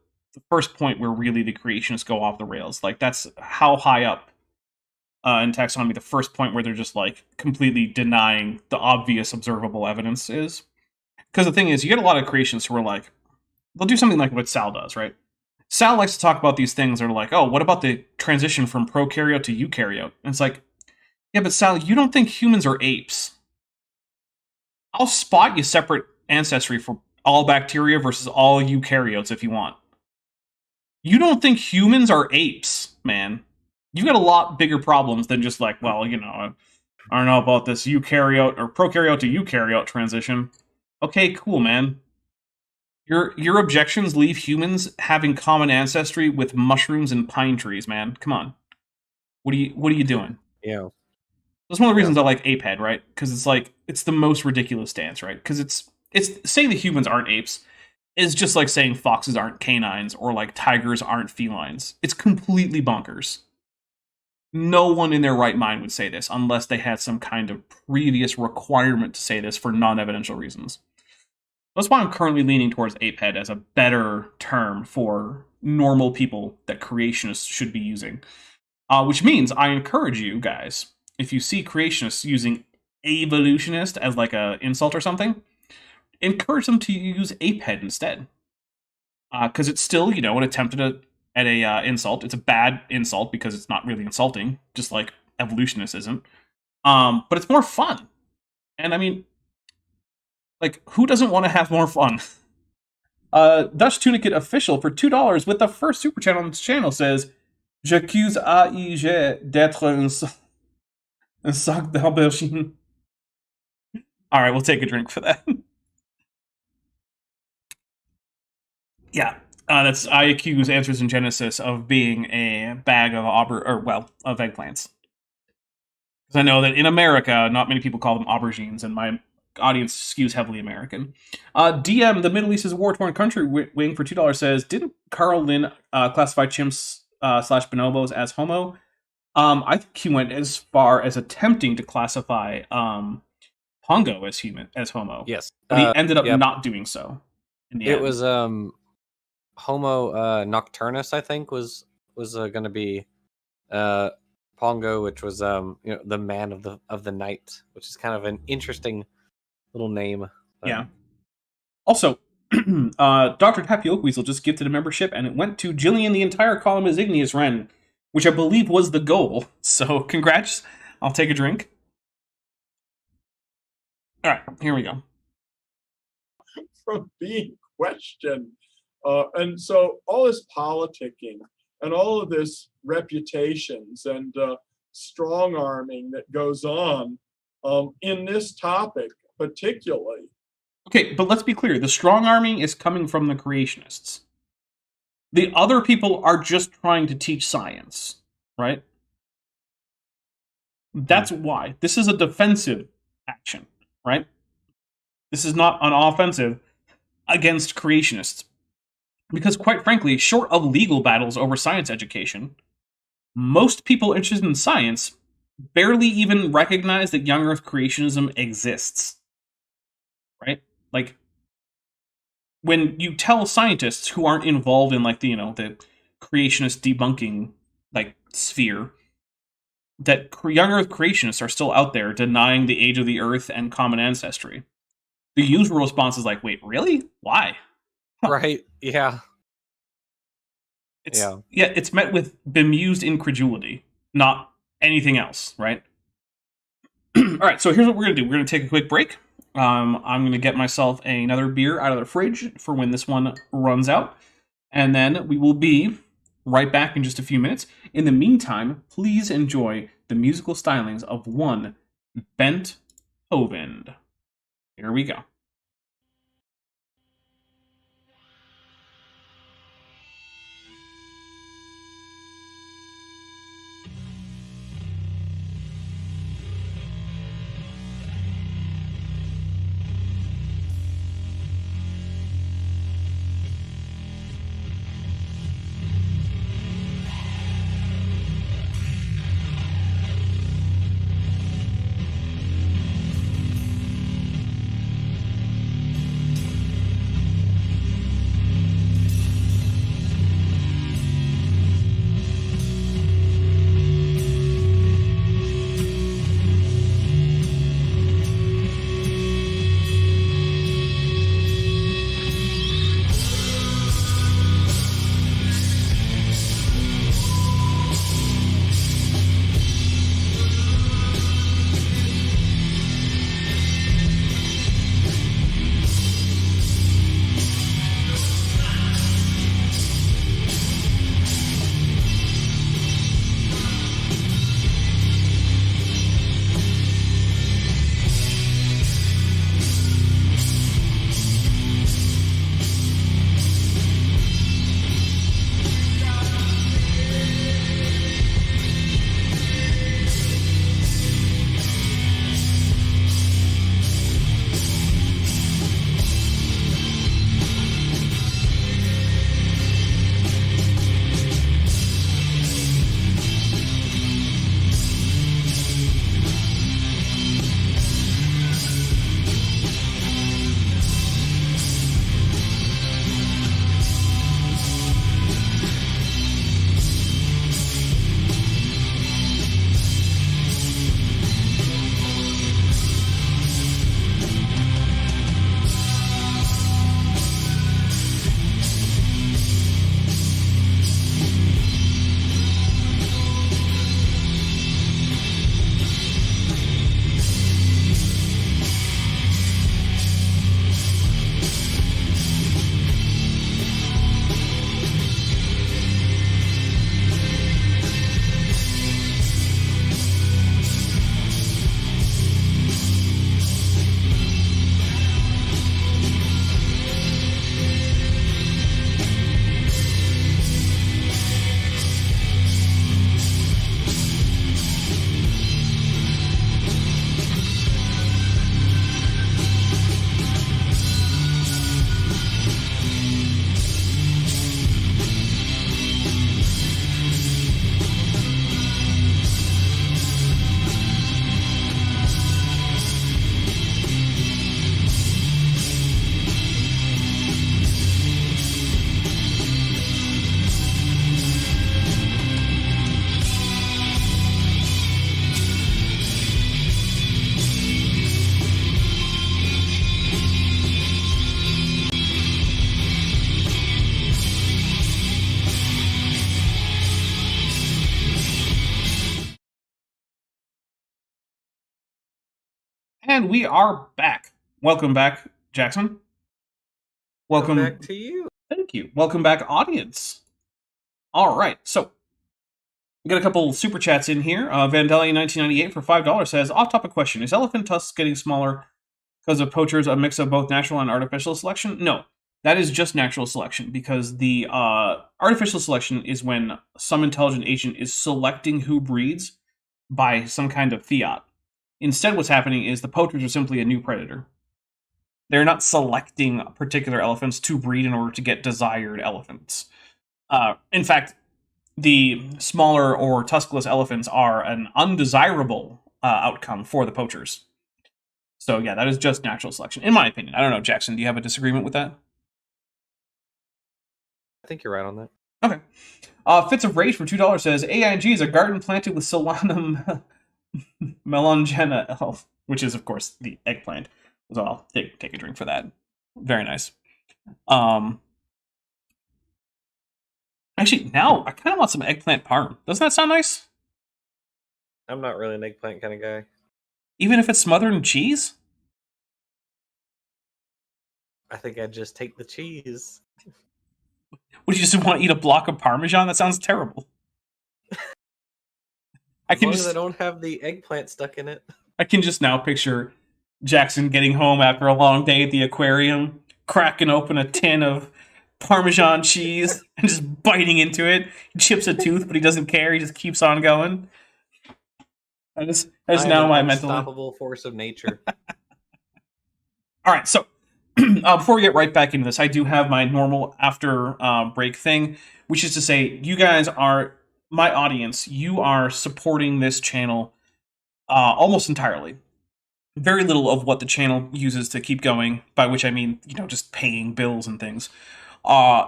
first point where really the creationists go off the rails. Like that's how high up in taxonomy the first point where they're just like completely denying the obvious observable evidence is. Because the thing is, you get a lot of creationists who are like, they'll do something like what Sal does, right? Sal likes to talk about these things that are like, oh, what about the transition from prokaryote to eukaryote? And it's like, yeah, but Sal, you don't think humans are apes. I'll spot you separate ancestry for all bacteria versus all eukaryotes if you want. You don't think humans are apes, man. You've got a lot bigger problems than just like, well, I don't know about this eukaryote or prokaryote to eukaryote transition. Okay, cool, man. Your objections leave humans having common ancestry with mushrooms and pine trees, man. Come on. What are you doing? Yeah. That's one of the reasons I like Apehead, right? Because it's like it's the most ridiculous stance, right? Because it's saying that humans aren't apes is just like saying foxes aren't canines or like tigers aren't felines. It's completely bonkers. No one in their right mind would say this unless they had some kind of previous requirement to say this for non-evidential reasons. That's why I'm currently leaning towards apehead as a better term for normal people that creationists should be using. Which means I encourage you guys, if you see creationists using evolutionist as like a insult or something, encourage them to use apehead instead. Because it's still, an attempt at at a insult. It's a bad insult because it's not really insulting, just like evolutionist isn't. But it's more fun. And I mean, like, who doesn't want to have more fun? Dutch Tunicate official for $2 with the first super chat on this channel says, "J'accuse AIG d'être un sac d'aubergine." All right, we'll take a drink for that. Yeah, that's I accuse Answers in Genesis of being a bag of of eggplants. Because I know that in America, not many people call them aubergines, and my audience skews heavily American. DM, the Middle East is a war-torn country wing for $2 says, "Didn't Carl Lynn classify chimps slash bonobos as homo?" I think he went as far as attempting to classify Pongo as homo. Yes, but he ended up yep. not doing so. In the It end. was Homo nocturnus, I think, was going to be Pongo, which was the man of the night, which is kind of an interesting little name. Yeah. Also, Dr. Tapioca Weasel just gifted a membership, and it went to Jillian. The entire column is Igneous Wren, which I believe was the goal. So, congrats. I'll take a drink. All right, here we go. From being questioned. And so all this politicking and all of this reputations and strong arming that goes on in this topic particularly. Okay, but let's be clear. The strong arming is coming from the creationists. The other people are just trying to teach science, right? That's why. This is a defensive action, right? This is not an offensive against creationists. Because quite frankly, short of legal battles over science education, most people interested in science barely even recognize that young Earth creationism exists. Right? Like, when you tell scientists who aren't involved in, like, the creationist debunking, like, sphere, that young Earth creationists are still out there denying the age of the Earth and common ancestry, the usual response is like, wait, really? Why? Right, yeah. It's met with bemused incredulity, not anything else, right? All right, so here's what we're going to do. We're going to take a quick break. I'm going to get myself another beer out of the fridge for when this one runs out. And then we will be right back in just a few minutes. In the meantime, please enjoy the musical stylings of one Bent Hovind. Here we go. And we are back. Welcome back, Jackson. Welcome back to you. Thank you. Welcome back, audience. All right, so we got a couple super chats in here. Vandelian1998 for $5 says, off-topic question, is elephant tusks getting smaller because of poachers a mix of both natural and artificial selection? No, that is just natural selection, because the artificial selection is when some intelligent agent is selecting who breeds by some kind of fiat. Instead, what's happening is the poachers are simply a new predator. They're not selecting particular elephants to breed in order to get desired elephants. In fact, the smaller or tuskless elephants are an undesirable outcome for the poachers. So yeah, that is just natural selection, in my opinion. I don't know, Jackson, do you have a disagreement with that? I think you're right on that. Okay. Fits of Rage for $2 says, AIG is a garden planted with Solanum melongena elf, which is, of course, the eggplant. So I'll take a drink for that. Very nice. Actually, now I kind of want some eggplant parm. Doesn't that sound nice? I'm not really an eggplant kind of guy. Even if it's smothered in cheese? I think I'd just take the cheese. Would you just want to eat a block of Parmesan? That sounds terrible. As long as I don't have the eggplant stuck in it. I can just now picture Jackson getting home after a long day at the aquarium, cracking open a tin of Parmesan cheese and just biting into it. He chips a tooth, but he doesn't care. He just keeps on going. That's now my mental unstoppable force of nature. All right, so before we get right back into this, I do have my normal after break thing, which is to say, you guys are my audience. You are supporting this channel almost entirely. Very little of what the channel uses to keep going, by which I mean, just paying bills and things,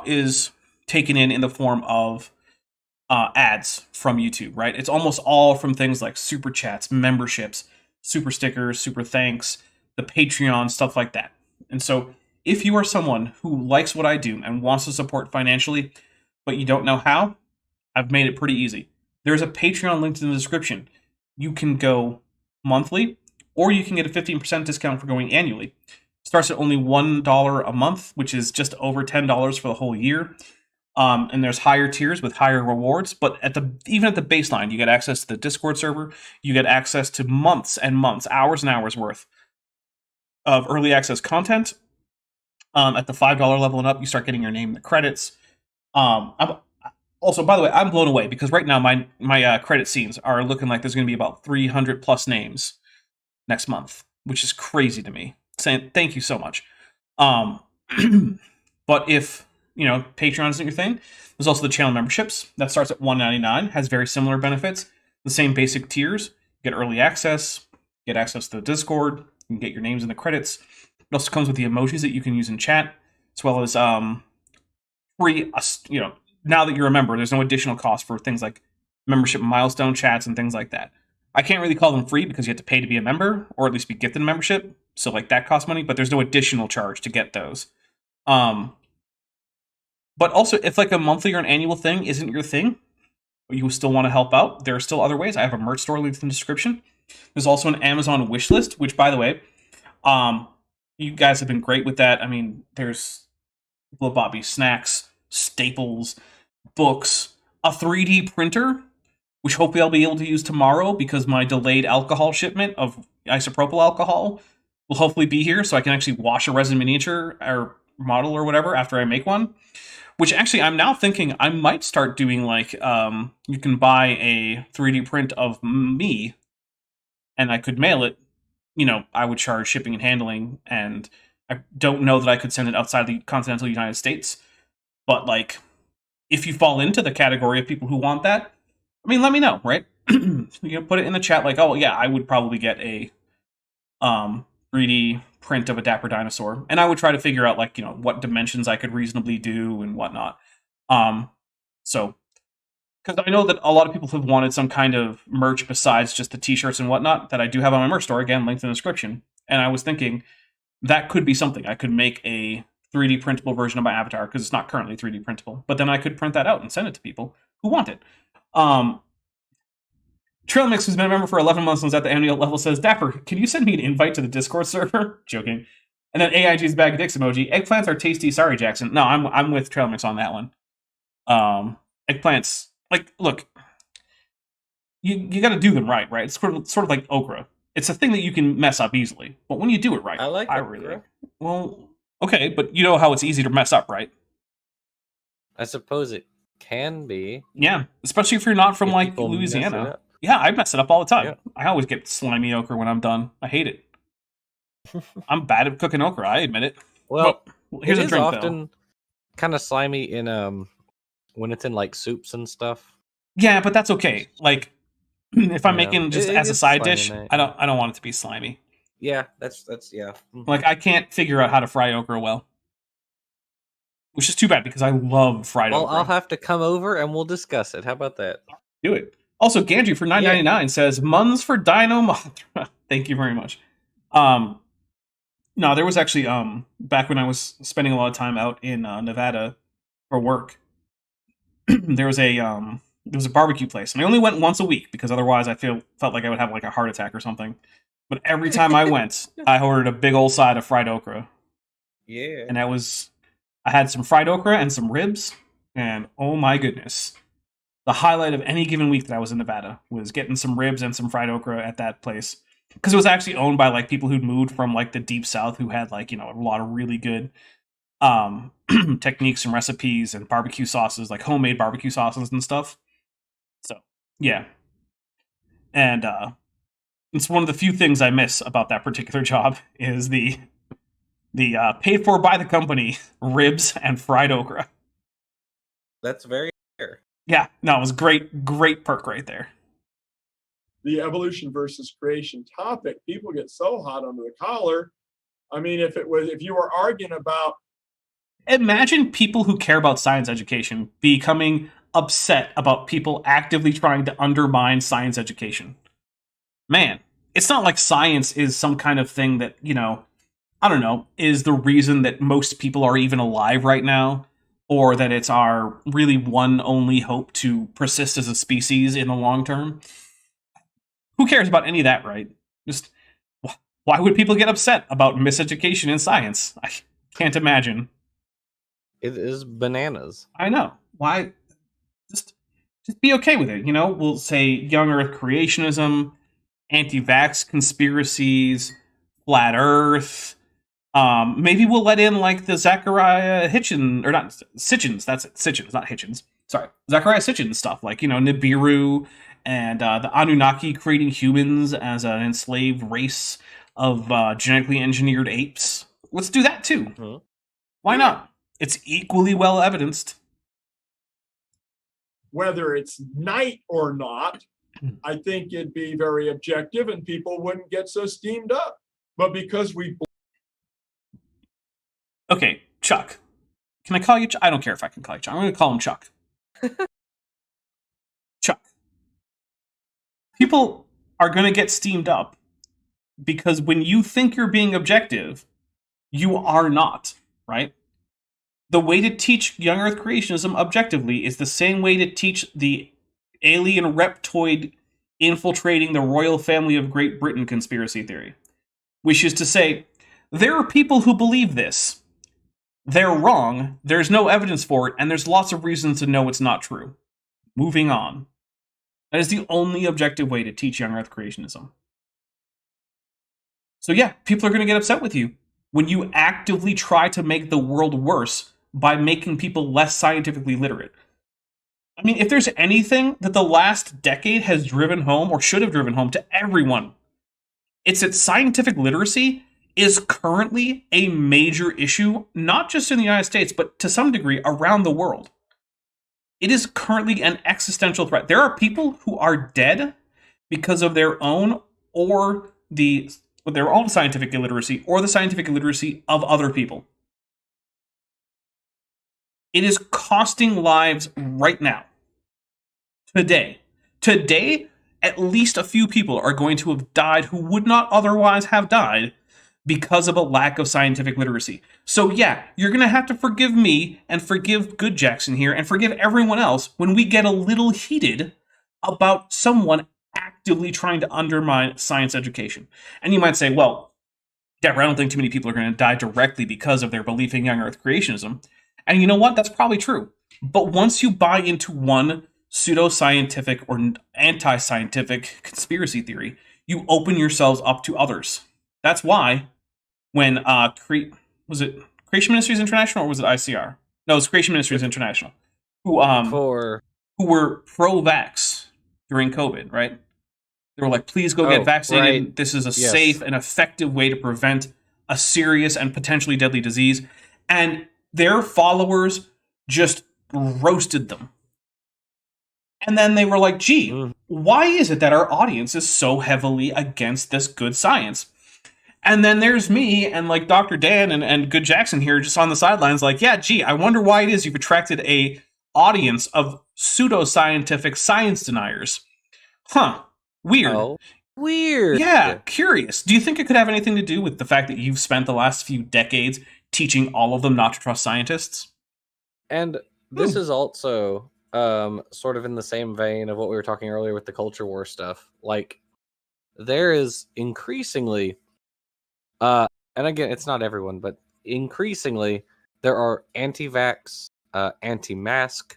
is taken in the form of ads from YouTube, right? It's almost all from things like super chats, memberships, super stickers, super thanks, the Patreon, stuff like that. And so if you are someone who likes what I do and wants to support financially, but you don't know how, I've made it pretty easy. There's a Patreon linked in the description. You can go monthly, or you can get a 15% discount for going annually. It starts at only $1 a month, which is just over $10 for the whole year. And there's higher tiers with higher rewards, but even at the baseline, you get access to the Discord server. You get access to months and months, hours and hours worth of early access content. At the $5 level and up, you start getting your name in the credits. Also, by the way, I'm blown away because right now my credit scenes are looking like there's going to be about 300 plus names next month, which is crazy to me. Saying thank you so much. But if Patreon isn't your thing, there's also the channel memberships that starts at $1.99, has very similar benefits, the same basic tiers. Get early access, get access to the Discord, you can get your names in the credits. It also comes with the emojis that you can use in chat, as well as free. Now that you're a member, there's no additional cost for things like membership milestone chats and things like that. I can't really call them free because you have to pay to be a member, or at least be gifted a membership. So that costs money, but there's no additional charge to get those. But also, if a monthly or an annual thing isn't your thing, but you still want to help out, there are still other ways. I have a merch store linked in the description. There's also an Amazon wish list, which, by the way, you guys have been great with that. I mean, there's Little Bobby snacks, staples, books, a 3D printer, which hopefully I'll be able to use tomorrow because my delayed alcohol shipment of isopropyl alcohol will hopefully be here, so I can actually wash a resin miniature or model or whatever after I make one. Which actually, I'm now thinking I might start doing you can buy a 3D print of me, and I could mail it. I would charge shipping and handling, and I don't know that I could send it outside the continental United States. But if you fall into the category of people who want that, let me know, right? You can put it in the chat oh yeah, I would probably get a 3D print of a dapper dinosaur, and I would try to figure out what dimensions I could reasonably do and whatnot. So because I know that a lot of people have wanted some kind of merch besides just the t-shirts and whatnot that I do have on my merch store, again linked in the description. And I was thinking that could be something. I could make a 3D printable version of my avatar because it's not currently 3D printable, but then I could print that out and send it to people who want it. Trail Mix, who's been a member for 11 months and was at the annual level, says, Dapper, can you send me an invite to the Discord server? Joking. And then AIG's bag of dicks emoji. Eggplants are tasty. Sorry, Jackson. No, I'm with Trail Mix on that one. Eggplants, like, look, you got to do them right? It's sort of like okra. It's a thing that you can mess up easily, but when you do it right, I like okra. really well. Okay, but you know how it's easy to mess up, right? I suppose it can be. Yeah, especially if you're not from If like people mess it Louisiana. up. Yeah, I mess it up all the time. Yeah. I always get slimy okra when I'm done. I hate it. I'm bad at cooking okra. I admit it. Well, But here's it a is drink often kind of slimy in when it's in like soups and stuff. Yeah, but that's okay. Like if I'm Yeah. making just It as a gets side slimy, dish, mate. I don't want it to be slimy. Yeah, that's yeah. Like I can't figure out how to fry okra well. Which is too bad because I love fried Well, okra. I'll have to come over and we'll discuss it. How about that? Do it. Also, Gandry for $9.99 says Muns for Dino Mothra. Thank you very much. No, there was actually back when I was spending a lot of time out in Nevada for work. there was a barbecue place, and I only went once a week because otherwise I felt like I would have like a heart attack or something. But every time I went, I ordered a big old side of fried okra, Yeah. and I had some fried okra and some ribs, and oh my goodness. The highlight of any given week that I was in Nevada was getting some ribs and some fried okra at that place. Because it was actually owned by like people who'd moved from like the deep south who had like, a lot of really good techniques and recipes and barbecue sauces, like homemade barbecue sauces and stuff. So, yeah. And it's one of the few things I miss about that particular job is the paid for by the company ribs and fried okra. That's very fair. Yeah, no, it was great perk right there. The evolution versus creation topic, people get so hot under the collar. I mean, if you were arguing about, imagine people who care about science education becoming upset about people actively trying to undermine science education. Man, it's not like science is some kind of thing that, I don't know, is the reason that most people are even alive right now, or that it's our really one only hope to persist as a species in the long term. Who cares about any of that, right? Just, why would people get upset about miseducation in science? I can't imagine. It is bananas. I know. Why? Just be okay with it, We'll say young Earth creationism, anti-vax conspiracies, flat Earth. Maybe we'll let in like the Zachariah Hitchens, or not Sitchins. That's it. Sitchins, not Hitchens. Sorry, Zachariah Sitchins stuff, like Nibiru and the Anunnaki creating humans as an enslaved race of genetically engineered apes. Let's do that too. Mhm. Why not? It's equally well evidenced. whether it's night or not, I think it'd be very objective and people wouldn't get so steamed up. But because we Okay, Chuck. Can I call you Chuck? I don't care if I can call you Chuck. I'm going to call him Chuck. Chuck. People are going to get steamed up because when you think you're being objective, you are not, right? The way to teach young Earth creationism objectively is the same way to teach the alien reptoid infiltrating the royal family of Great Britain conspiracy theory, which is to say, there are people who believe this. They're wrong, there's no evidence for it, and there's lots of reasons to know it's not true. Moving on. That is the only objective way to teach young Earth creationism. So yeah, people are going to get upset with you when you actively try to make the world worse by making people less scientifically literate. I mean, if there's anything that the last decade has driven home, or should have driven home to everyone, it's that scientific literacy is currently a major issue, not just in the United States, but to some degree around the world. It is currently an existential threat. There are people who are dead because of their own scientific illiteracy or the scientific illiteracy of other people. It is costing lives right now. Today, at least a few people are going to have died who would not otherwise have died because of a lack of scientific literacy. So yeah, you're going to have to forgive me and forgive Good Jackson here and forgive everyone else when we get a little heated about someone actively trying to undermine science education. And you might say, well, Deborah, I don't think too many people are going to die directly because of their belief in young Earth creationism. And you know what? That's probably true. But once you buy into one pseudoscientific or anti-scientific conspiracy theory, you open yourselves up to others. That's why when was it Creation Ministries International or was it ICR? No, it was Creation Ministries International, who were pro-vax during COVID, right? They were like, please go get vaccinated. Right. This is a safe and effective way to prevent a serious and potentially deadly disease. And their followers just roasted them. And then they were like, gee, why is it that our audience is so heavily against this good science? And then there's me and like Dr. Dan and Good Jackson here just on the sidelines like, yeah, gee, I wonder why it is you've attracted a audience of pseudoscientific science deniers. Huh. Weird. Oh, weird. Yeah, curious. Do you think it could have anything to do with the fact that you've spent the last few decades teaching all of them not to trust scientists? And this is also sort of in the same vein of what we were talking earlier with the culture war stuff. Like, there is increasingly, and again, it's not everyone, but increasingly, there are anti-vax, anti-mask,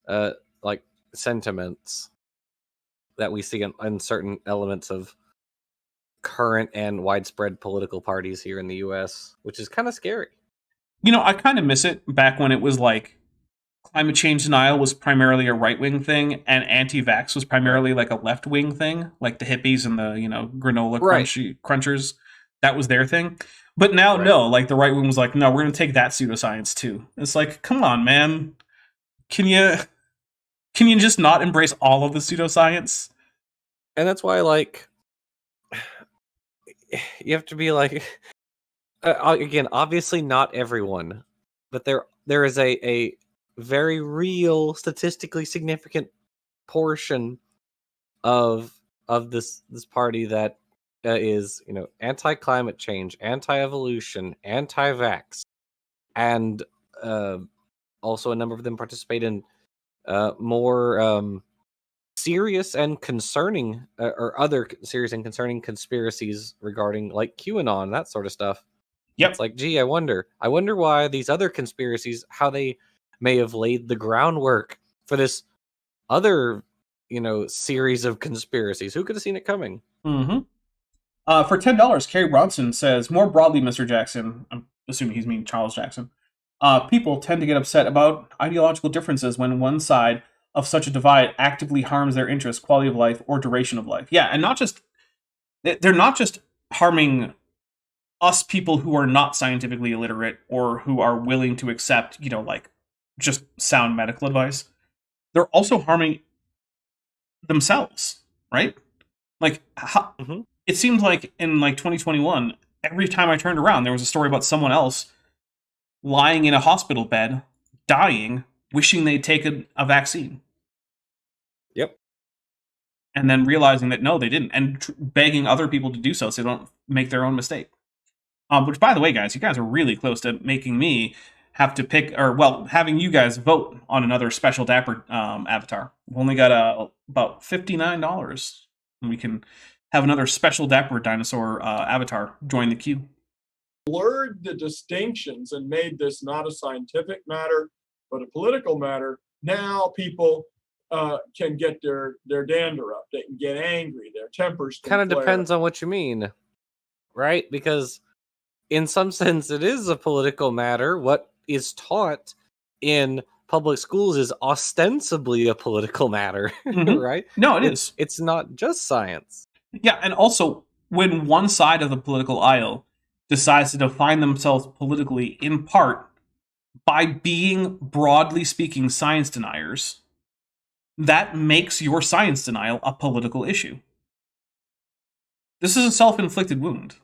like sentiments that we see in certain elements of current and widespread political parties here in the US, which is kind of scary. You know, I kind of miss it back when it was like climate change denial was primarily a right-wing thing and anti-vax was primarily like a left-wing thing, like the hippies and the, you know, granola crunchers. That was their thing. But now, no, like the right wing was like, no, we're going to take that pseudoscience too. It's like, come on, man. Can you just not embrace all of the pseudoscience? And that's why, like, you have to be like, again, obviously not everyone, but there is a very real, statistically significant portion of this party that is, you know, anti-climate change, anti-evolution, anti-vax, and also a number of them participate in more serious and concerning, or other serious and concerning conspiracies regarding like QAnon, that sort of stuff. Yep. It's like, gee, I wonder why these other conspiracies, how they may have laid the groundwork for this other, you know, series of conspiracies. Who could have seen it coming? Mm-hmm. For $10, Carrie Bronson says, more broadly, Mr. Jackson, I'm assuming he's meaning Charles Jackson, people tend to get upset about ideological differences when one side of such a divide actively harms their interest, quality of life, or duration of life. Yeah, and they're not just harming us people who are not scientifically illiterate or who are willing to accept, you know, like just sound medical advice. They're also harming themselves, right? Like, it seems like in like 2021, every time I turned around, there was a story about someone else lying in a hospital bed, dying, wishing they'd taken a vaccine. Yep. And then realizing that no, they didn't, and begging other people to do so they don't make their own mistake. Which, by the way, guys, you guys are really close to making me have to pick, or well, having you guys vote on another special Dapper avatar. We've only got about $59, and we can have another special Dapper dinosaur avatar join the queue. Blurred the distinctions and made this not a scientific matter, but a political matter. Now people can get their dander up. They can get angry. Their tempers can kind of flare. Depends on what you mean, right? Because in some sense, it is a political matter. What is taught in public schools is ostensibly a political matter, right? No, it is. It's not just science. Yeah, and also, when one side of the political aisle decides to define themselves politically in part by being, broadly speaking, science deniers, that makes your science denial a political issue. This is a self-inflicted wound.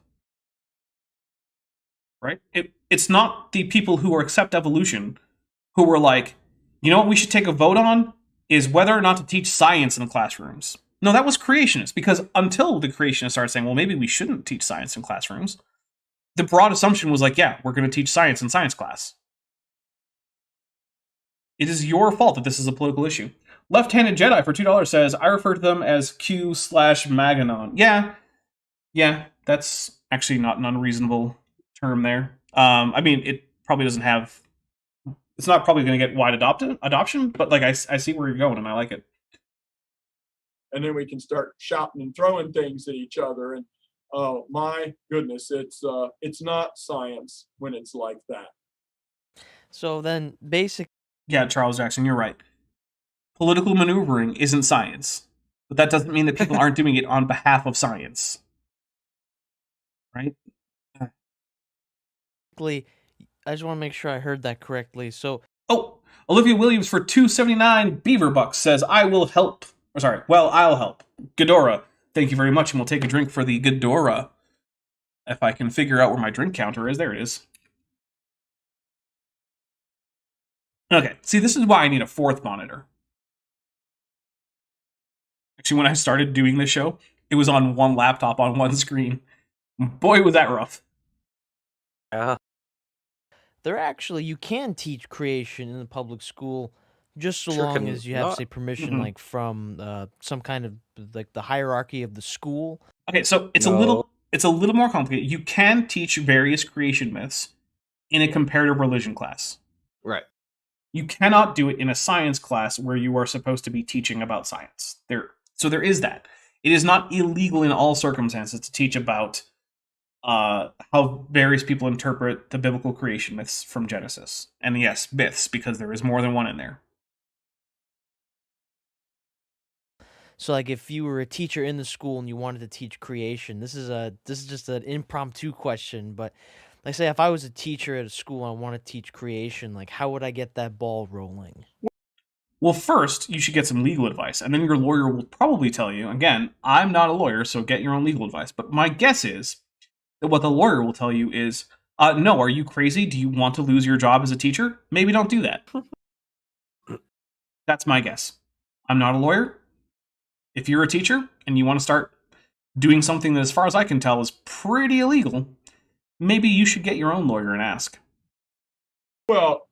Right? It's not the people who accept evolution who were like, you know what we should take a vote on is whether or not to teach science in the classrooms. No, that was creationists, because until the creationists started saying, well, maybe we shouldn't teach science in classrooms, the broad assumption was like, yeah, we're going to teach science in science class. It is your fault that this is a political issue. Left-handed Jedi for $2 says, I refer to them as Q/Maganon. Yeah, that's actually not an unreasonable term there. I mean, it probably doesn't have. It's not probably going to get wide adoption, but like I see where you're going, and I like it. And then we can start shouting and throwing things at each other. And oh my goodness, it's not science when it's like that. So then, basic. Yeah, Charles Jackson, you're right. Political maneuvering isn't science, but that doesn't mean that people aren't doing it on behalf of science, right? I just want to make sure I heard that correctly. So, Olivia Williams for $2.79 Beaver Bucks says, I'll help. Ghidorah, thank you very much, and we'll take a drink for the Ghidorah. If I can figure out where my drink counter is, there it is. Okay, see, this is why I need a fourth monitor. Actually, when I started doing this show, it was on one laptop on one screen. Boy, was that rough. you can teach creation in the public school, just so Sure long can as you have, not. say, permission, Mhm. like from some kind of like the hierarchy of the school. Okay, so it's No. a little more complicated. You can teach various creation myths in a comparative religion class. Right. You cannot do it in a science class where you are supposed to be teaching about science. So there is that. It is not illegal in all circumstances to teach about how various people interpret the biblical creation myths from Genesis. And yes, myths, because there is more than one in there. So, like, if you were a teacher in the school and you wanted to teach creation, this is just an impromptu question, but like, say if I was a teacher at a school and I want to teach creation, like, how would I get that ball rolling? Well, first, you should get some legal advice, and then your lawyer will probably tell you, again, I'm not a lawyer, so get your own legal advice, but my guess is that what the lawyer will tell you is, no, are you crazy? Do you want to lose your job as a teacher? Maybe don't do that. That's my guess. I'm not a lawyer. If you're a teacher and you want to start doing something that, as far as I can tell, is pretty illegal, maybe you should get your own lawyer and ask. Well,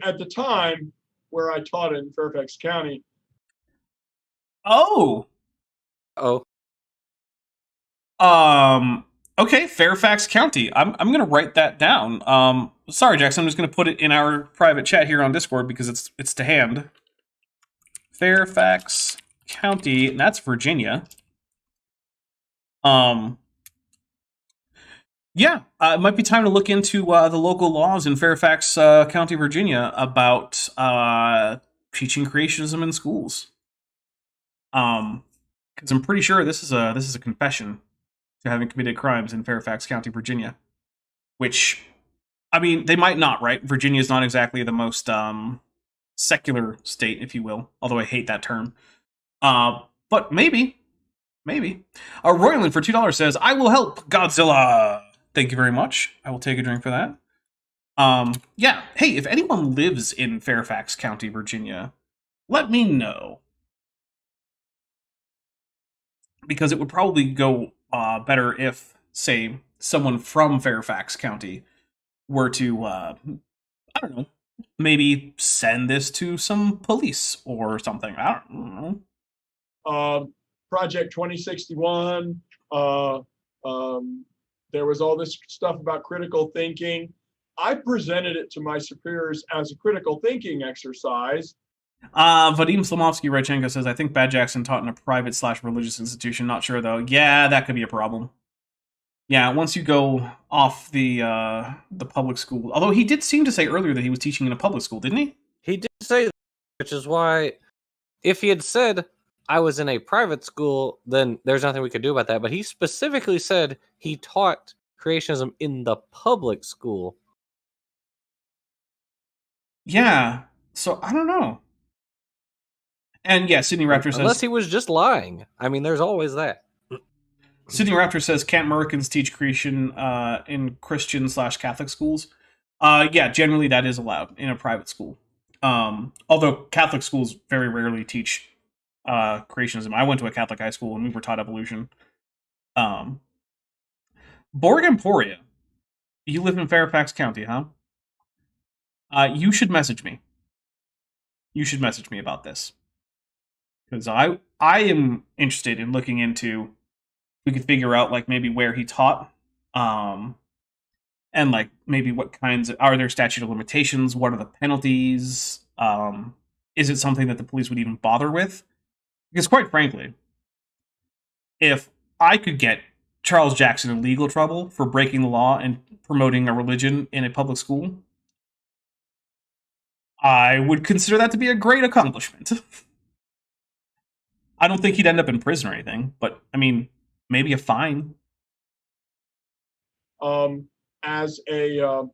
at the time where I taught in Fairfax County. Oh. Okay, Fairfax County. I'm gonna write that down. Sorry, Jackson. I'm just gonna put it in our private chat here on Discord because it's to hand. Fairfax County, and that's Virginia. Yeah, it might be time to look into the local laws in Fairfax County, Virginia, about teaching creationism in schools. Because I'm pretty sure this is a confession to having committed crimes in Fairfax County, Virginia. Which, I mean, they might not, right? Virginia is not exactly the most secular state, if you will. Although I hate that term. But maybe. Royland for $2 says, I will help Godzilla. Thank you very much. I will take a drink for that. Yeah. Hey, if anyone lives in Fairfax County, Virginia, let me know. Because it would probably go better if, say, someone from Fairfax County were to, I don't know, maybe send this to some police or something. I don't know. Project 2061. There was all this stuff about critical thinking. I presented it to my superiors as a critical thinking exercise. Vadim Slamovsky Radchenko says, I think Bad Jackson taught in a private/religious institution. Not sure, though. Yeah, that could be a problem. Yeah, once you go off the public school. Although he did seem to say earlier that he was teaching in a public school, didn't he? He did say that, which is why, if he had said, I was in a private school, then there's nothing we could do about that. But he specifically said he taught creationism in the public school. Yeah, so I don't know. And yeah, Sydney Raptor says... Unless he was just lying. I mean, there's always that. Sydney Raptor says, can't Americans teach creation in Christian/Catholic schools? Yeah, generally that is allowed in a private school. Although Catholic schools very rarely teach creationism. I went to a Catholic high school and we were taught evolution. Borg Emporia, you live in Fairfax County, huh? You should message me. You should message me about this. Because I am interested in looking into, we could figure out like maybe where he taught, and like maybe what kinds are there statute of limitations, what are the penalties, is it something that the police would even bother with? Because quite frankly, if I could get Charles Jackson in legal trouble for breaking the law and promoting a religion in a public school, I would consider that to be a great accomplishment. I don't think he'd end up in prison or anything, but I mean, maybe a fine. As a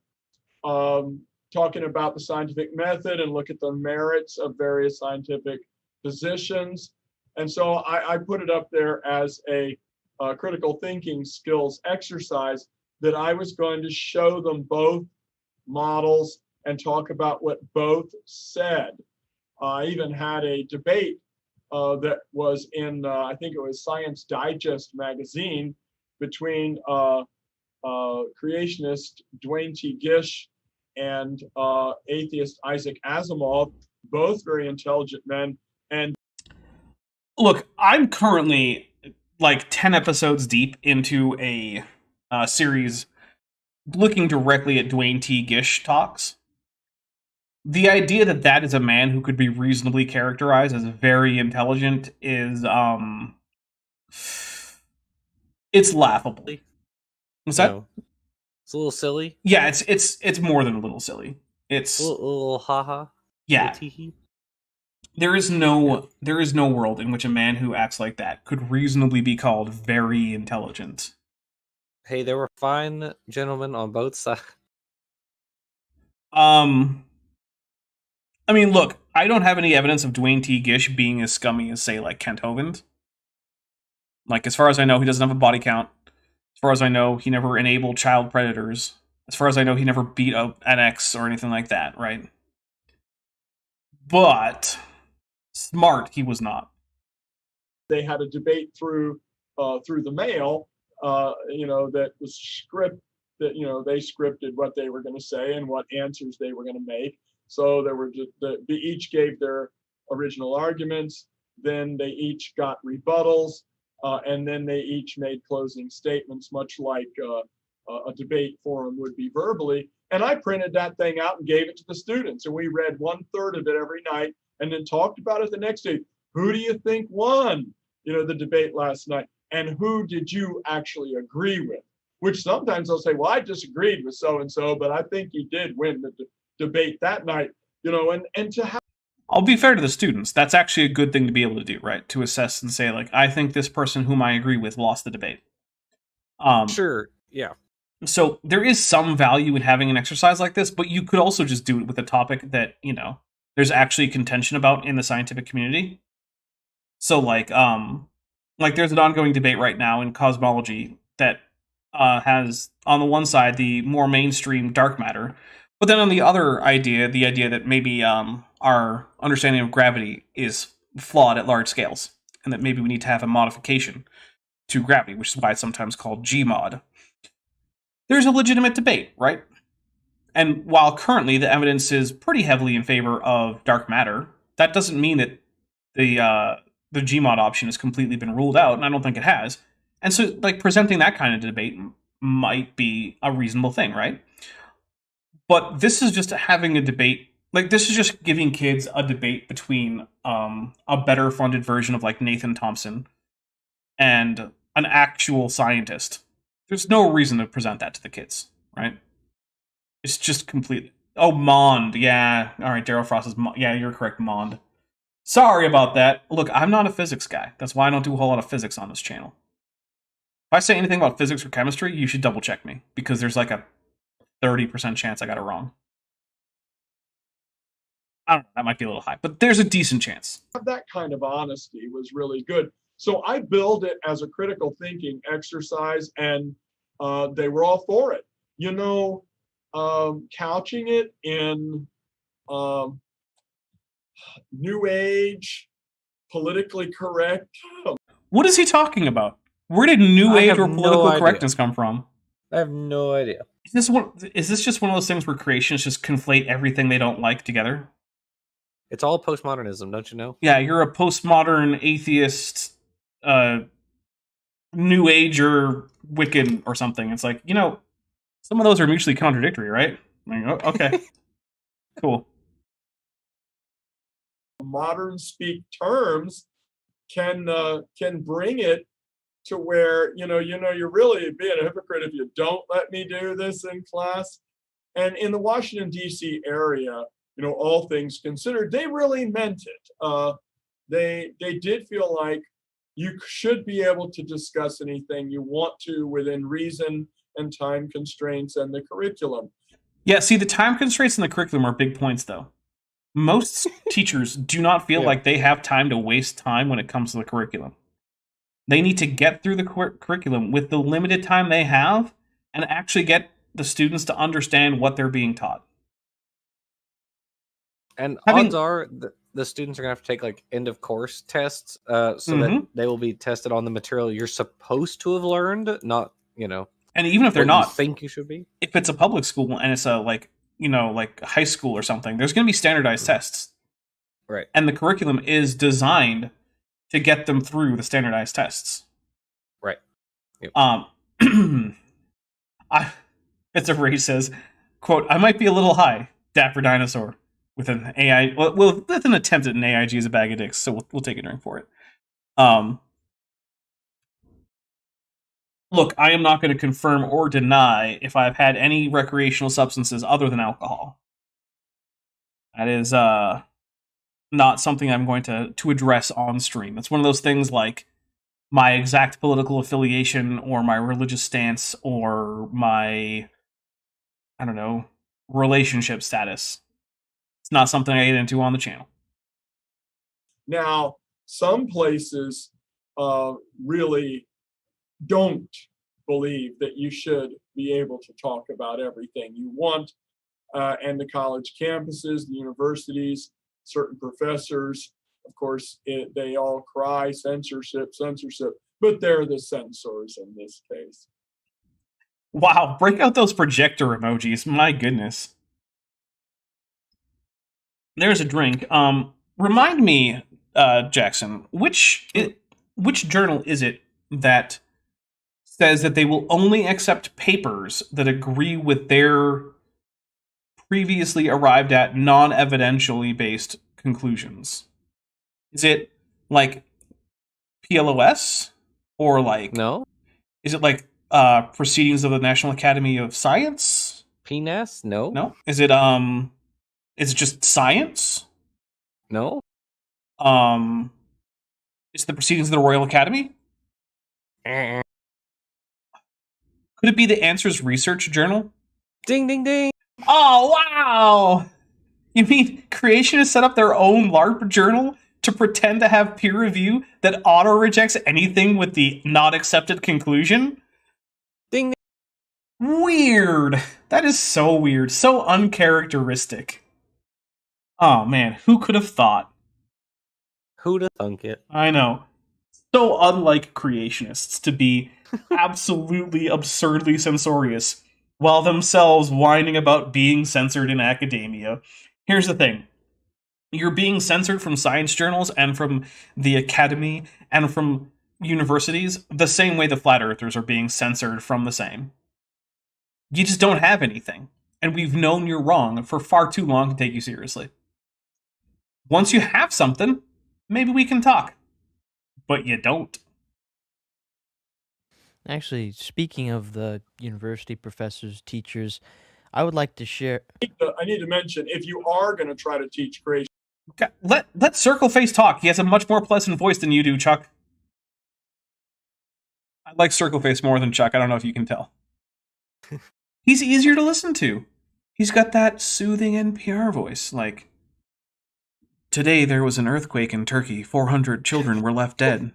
talking about the scientific method and look at the merits of various scientific positions. And so I put it up there as a critical thinking skills exercise that I was going to show them both models and talk about what both said. I even had a debate that was in, I think it was Science Digest magazine, between creationist Dwayne T. Gish and atheist Isaac Asimov, both very intelligent men. And look, I'm currently like 10 episodes deep into a series looking directly at Dwayne T. Gish talks. The idea that that is a man who could be reasonably characterized as very intelligent is it's laughable. What's that? It's a little silly. Yeah, it's more than a little silly. It's a little haha. Yeah. There is no world in which a man who acts like that could reasonably be called very intelligent. Hey, there were fine gentlemen on both sides. I mean, look, I don't have any evidence of Dwayne T. Gish being as scummy as, say, like, Kent Hovind. Like, as far as I know, he doesn't have a body count. As far as I know, he never enabled child predators. As far as I know, he never beat up an ex or anything like that, right? But smart, he was not. They had a debate through the mail, that was that they scripted what they were going to say and what answers they were going to make. So there were they each gave their original arguments, then they each got rebuttals, and then they each made closing statements, much like a debate forum would be verbally. And I printed that thing out and gave it to the students, and we read 1/3 of it every night, and then talked about it the next day. Who do you think won, the debate last night? And who did you actually agree with? Which sometimes they'll say, well, I disagreed with so-and-so, but I think he did win the debate that night, and to have. I'll be fair to the students. That's actually a good thing to be able to do, right? To assess and say, like, I think this person whom I agree with lost the debate. Sure, yeah. So there is some value in having an exercise like this, but you could also just do it with a topic that, there's actually contention about in the scientific community. So, like there's an ongoing debate right now in cosmology that has, on the one side, the more mainstream dark matter, but then on the other idea, the idea that maybe our understanding of gravity is flawed at large scales, and that maybe we need to have a modification to gravity, which is why it's sometimes called Gmod. There's a legitimate debate, right? And while currently the evidence is pretty heavily in favor of dark matter, that doesn't mean that the Gmod option has completely been ruled out, and I don't think it has. And so, like, presenting that kind of debate might be a reasonable thing, right? But this is just having a debate. Like, this is just giving kids a debate between a better funded version of, like, Nathan Thompson and an actual scientist. There's no reason to present that to the kids, right? It's just completely. Oh, Mond. Yeah. All right, Daryl Frost is. Yeah, you're correct, Mond. Sorry about that. Look, I'm not a physics guy. That's why I don't do a whole lot of physics on this channel. If I say anything about physics or chemistry, you should double check me, because there's like a 30% chance I got it wrong. I don't know, that might be a little high, but there's a decent chance. That kind of honesty was really good. So I billed it as a critical thinking exercise, and they were all for it. Couching it in new age, politically correct. What is he talking about? Where did new age or political correctness come from? I have no idea. Is this just one of those things where creationists just conflate everything they don't like together? It's all postmodernism, don't you know? Yeah, you're a postmodern atheist, new ager, Wiccan, or something. It's like, some of those are mutually contradictory, right? Like, okay, cool. Modern speak terms can bring it to where you're really being a hypocrite if you don't let me do this in class. And in the Washington D.C. area, all things considered, they really meant it. They did feel like you should be able to discuss anything you want to within reason and time constraints and the curriculum. Yeah, see, the time constraints in the curriculum are big points, though. Most teachers do not feel like they have time to waste time when it comes to the curriculum. They need to get through the curriculum with the limited time they have and actually get the students to understand what they're being taught. And odds are the students are going to have to take like end of course tests so that they will be tested on the material you're supposed to have learned, not, And even if they're not, think you should be. If it's a public school and it's a like high school or something, there's going to be standardized tests. Right. And the curriculum is designed to get them through the standardized tests. Right. Yep. It's a Ray says, quote, "I might be a little high, Dapper Dinosaur, with an AI, with an attempt at an AIG as a bag of dicks, so we'll take a drink for it." Look, I am not going to confirm or deny if I've had any recreational substances other than alcohol. That is not something I'm going to address on stream. It's one of those things like my exact political affiliation or my religious stance or my, relationship status. It's not something I get into on the channel. Now, some places really don't believe that you should be able to talk about everything you want. And the college campuses, the universities, certain professors, of course, they all cry censorship, but they're the censors in this case. Wow, break out those projector emojis. My goodness. There's a drink. Remind me, Jackson, which journal is it that says that they will only accept papers that agree with their previously arrived at non-evidentially based conclusions? Is it like PLOS? Or like... No. Is it like Proceedings of the National Academy of Science? PNAS? No. No? Is it just science? No. Is it the Proceedings of the Royal Academy? Could it be the Answers Research Journal? Ding, ding, ding. Oh, wow! You mean Creationists set up their own LARP journal to pretend to have peer review that auto-rejects anything with the not accepted conclusion? Ding, ding. Weird. That is so weird. So uncharacteristic. Oh, man. Who could have thought? Who'd have thunk it? I know. So unlike Creationists to be absolutely absurdly censorious while themselves whining about being censored in academia. Here's the thing. You're being censored from science journals and from the academy and from universities the same way the flat earthers are being censored from the same. You just don't have anything. And we've known you're wrong for far too long to take you seriously. Once you have something, maybe we can talk. But you don't. Actually, speaking of the university professors, teachers, I would like to share... I need to mention, if you are going to try to teach creation... Okay, let Circle Face talk. He has a much more pleasant voice than you do, Chuck. I like Circle Face more than Chuck. I don't know if you can tell. He's easier to listen to. He's got that soothing NPR voice, like... Today there was an earthquake in Turkey. 400 children were left dead.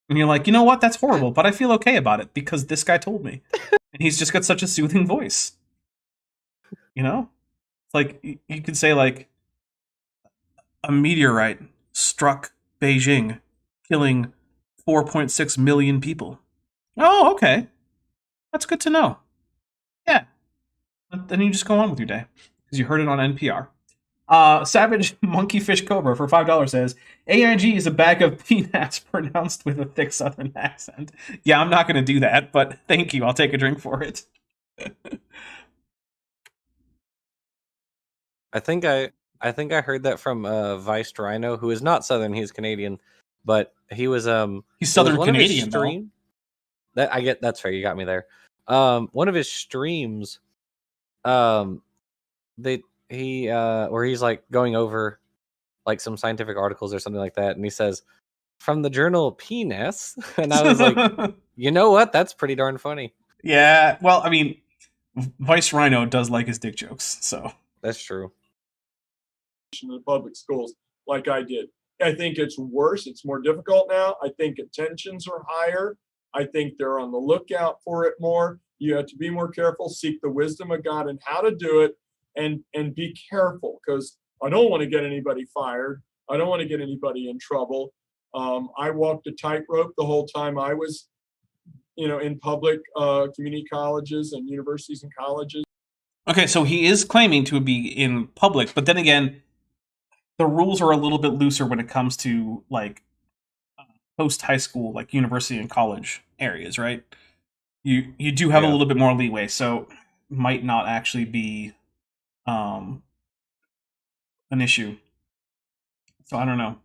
And you're like, you know what? That's horrible, but I feel okay about it because this guy told me. And he's just got such a soothing voice. You know? It's like, you could say, like, a meteorite struck Beijing, killing 4.6 million people. Oh, okay. That's good to know. Yeah. Then you just go on with your day because you heard it on NPR. Savage Monkey Fish Cobra for $5 says, AIG is a bag of peanuts pronounced with a thick southern accent. Yeah, I'm not going to do that, but thank you. I'll take a drink for it. I think I heard that from Vice Rhino, who is not Southern, he's Canadian, but he was He's it was Southern one of his Canadian, though. stream- That I get that's fair, you got me there. One of his streams, where he's like going over like some scientific articles or something like that, and he says from the journal Penis, and I was like, you know what? That's pretty darn funny. Yeah, well, I mean, Vice Rhino does like his dick jokes, so. That's true. In the public schools like I did. I think it's worse. It's more difficult now. I think attentions are higher. I think they're on the lookout for it more. You have to be more careful, seek the wisdom of God and how to do it, and be careful, because I don't want to get anybody fired. I don't want to get anybody in trouble. I walked a tightrope the whole time I was, in public community colleges and universities and colleges. Okay, so he is claiming to be in public, but then again, the rules are a little bit looser when it comes to like post high school, like university and college areas, right? You do have a little bit more leeway, so might not actually be an issue. So I don't know.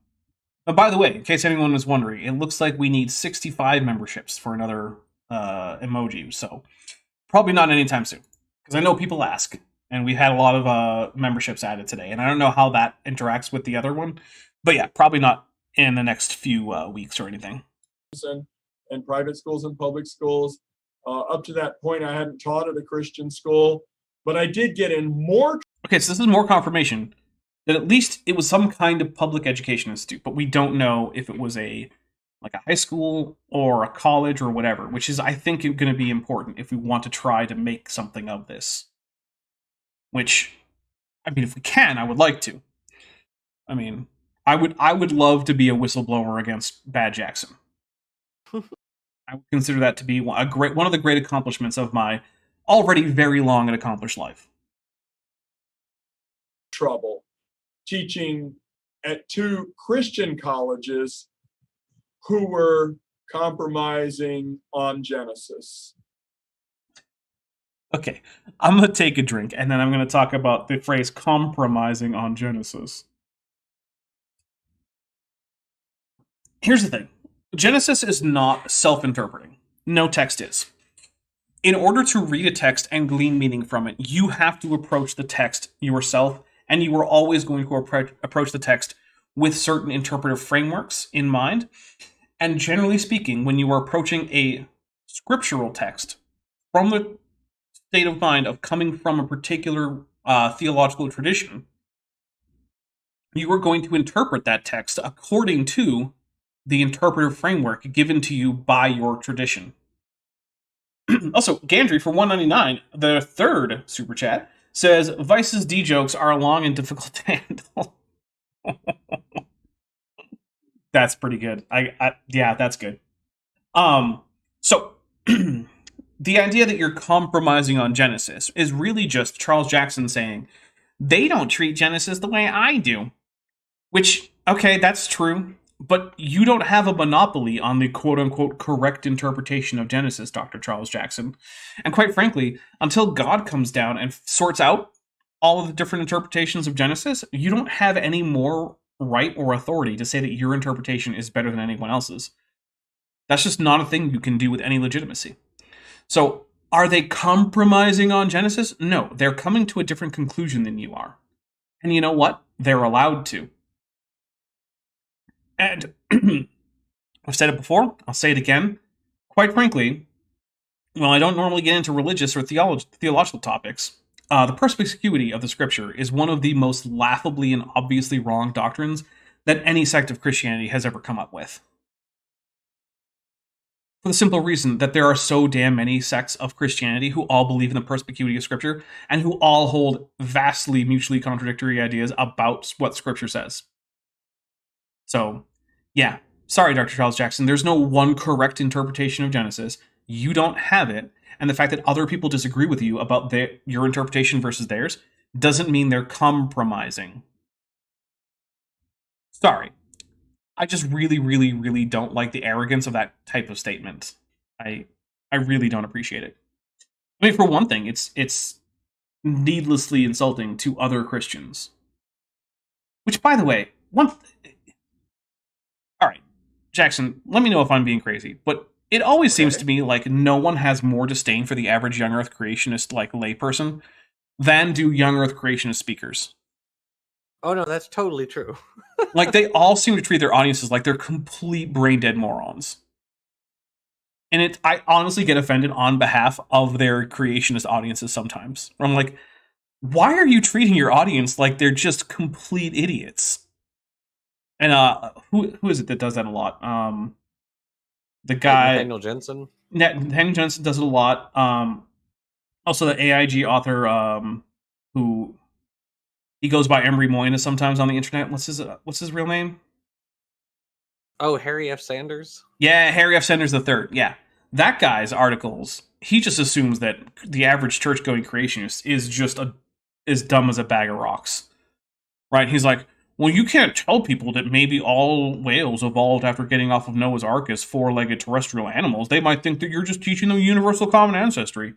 But by the way, in case anyone was wondering, it looks like we need 65 memberships for another emoji, so probably not anytime soon. Because I know people ask, and we had a lot of memberships added today, and I don't know how that interacts with the other one, but yeah, probably not in the next few weeks or anything. And private schools and public schools. Up to that point, I hadn't taught at a Christian school, but I did get in more. Okay, so this is more confirmation that at least it was some kind of public education institute, but we don't know if it was a high school or a college or whatever, which is, I think, going to be important if we want to try to make something of this. Which, I mean, if we can, I would like to. I mean, I would love to be a whistleblower against Bad Jackson. I would consider that to be one of the great accomplishments of my already very long and accomplished life. Trouble teaching at 2 Christian colleges who were compromising on Genesis. Okay, I'm going to take a drink, and then I'm going to talk about the phrase compromising on Genesis. Here's the thing. Genesis is not self-interpreting. No text is. In order to read a text and glean meaning from it, you have to approach the text yourself, and you are always going to approach the text with certain interpretive frameworks in mind. And generally speaking, when you are approaching a scriptural text from the state of mind of coming from a particular theological tradition, you are going to interpret that text according to the interpretive framework given to you by your tradition. Also, Gandry for $1.99, the third super chat, says Vice's D jokes are long and difficult to handle. That's pretty good. Yeah, that's good. So the idea that you're compromising on Genesis is really just Charles Jackson saying, they don't treat Genesis the way I do. Which, okay, that's true, but you don't have a monopoly on the quote-unquote correct interpretation of Genesis, Dr. Charles Jackson. And quite frankly, until God comes down and sorts out all of the different interpretations of Genesis, you don't have any more right or authority to say that your interpretation is better than anyone else's. That's just not a thing you can do with any legitimacy. So, are they compromising on Genesis? No, they're coming to a different conclusion than you are. And you know what? They're allowed to. And I've said it before, I'll say it again. Quite frankly, while I don't normally get into religious or theological topics, the perspicuity of the scripture is one of the most laughably and obviously wrong doctrines that any sect of Christianity has ever come up with. For the simple reason that there are so damn many sects of Christianity who all believe in the perspicuity of scripture and who all hold vastly mutually contradictory ideas about what scripture says. So, yeah, sorry, Dr. Charles Jackson, there's no one correct interpretation of Genesis. You don't have it, and the fact that other people disagree with you about your interpretation versus theirs doesn't mean they're compromising Sorry. I just really, really, really don't like the arrogance of that type of statement. I really don't appreciate it. I mean, for one thing, it's needlessly insulting to other Christians. Which, by the way, all right, Jackson, let me know if I'm being crazy, but it always seems to me like no one has more disdain for the average young Earth creationist, like, layperson than do young Earth creationist speakers. Oh no, that's totally true. Like, they all seem to treat their audiences like they're complete brain-dead morons. And I honestly get offended on behalf of their creationist audiences sometimes. Where I'm like, why are you treating your audience like they're just complete idiots? And who is it that does that a lot? The guy Nathaniel Jensen. Nathaniel Jensen does it a lot. Also the AIG author who he goes by Emery Moynihan sometimes on the internet. What's his real name? Oh, Harry F. Sanders? Yeah, Harry F. Sanders III. Yeah. That guy's articles, he just assumes that the average church-going creationist is just as dumb as a bag of rocks. Right? He's like, well, you can't tell people that maybe all whales evolved after getting off of Noah's Ark as four-legged terrestrial animals. They might think that you're just teaching them universal common ancestry.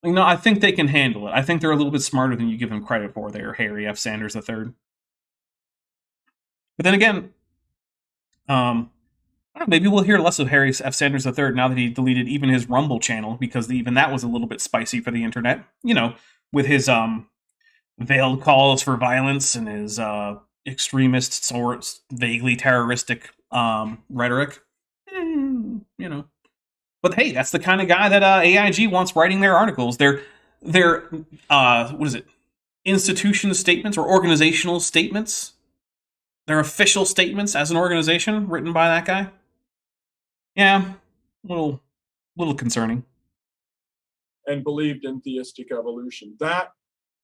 Like, no, I think they can handle it. I think they're a little bit smarter than you give them credit for there, Harry F. Sanders III. But then again, I don't know, maybe we'll hear less of Harry F. Sanders III now that he deleted even his Rumble channel, because even that was a little bit spicy for the internet. You know, with his veiled calls for violence and his extremist, sorts, vaguely terroristic rhetoric. You know. But hey, that's the kind of guy that AIG wants writing their articles. Their what is it? Institution statements or organizational statements. Their official statements as an organization written by that guy. Yeah, little concerning. And believed in theistic evolution. That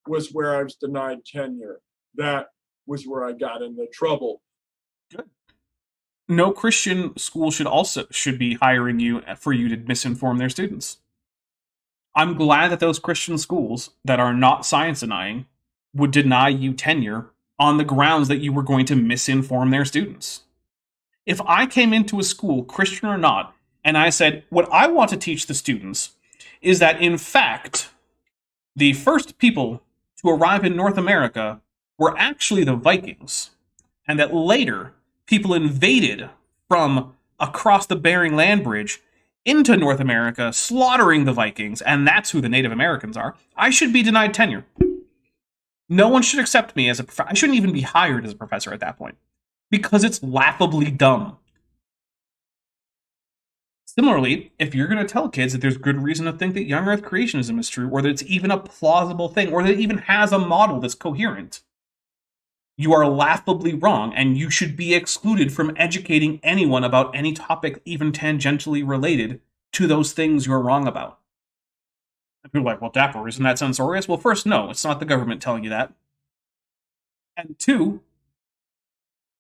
was where I was denied tenure. That was where I got into trouble. Good. No Christian school should be hiring you for you to misinform their students. I'm glad that those Christian schools that are not science denying would deny you tenure on the grounds that you were going to misinform their students. If I came into a school, Christian or not, and I said, what I want to teach the students is that, in fact, the first people to arrive in North America were actually the Vikings, and that later people invaded from across the Bering Land Bridge into North America, slaughtering the Vikings, and that's who the Native Americans are, I should be denied tenure. No one should accept me as a professor. I shouldn't even be hired as a professor at that point, because it's laughably dumb. Similarly, if you're going to tell kids that there's good reason to think that young Earth creationism is true, or that it's even a plausible thing, or that it even has a model that's coherent, you are laughably wrong, and you should be excluded from educating anyone about any topic even tangentially related to those things you're wrong about. And people are like, well, Dapper, isn't that censorious? Well, first, no, it's not the government telling you that. And two,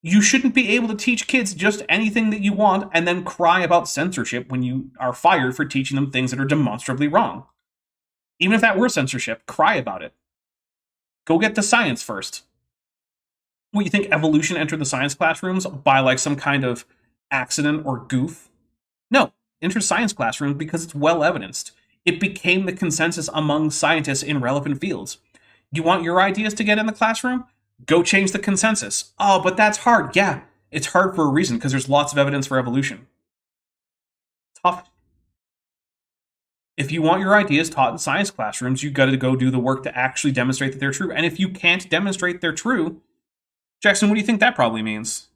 you shouldn't be able to teach kids just anything that you want and then cry about censorship when you are fired for teaching them things that are demonstrably wrong. Even if that were censorship, cry about it. Go get the science first. What, you think evolution entered the science classrooms by like some kind of accident or goof? No, it entered science classrooms because it's well evidenced. It became the consensus among scientists in relevant fields. You want your ideas to get in the classroom? Go change the consensus. Oh, but that's hard. Yeah, it's hard for a reason, because there's lots of evidence for evolution. Tough. If you want your ideas taught in science classrooms, you've got to go do the work to actually demonstrate that they're true. And if you can't demonstrate they're true, Jackson, what do you think that probably means?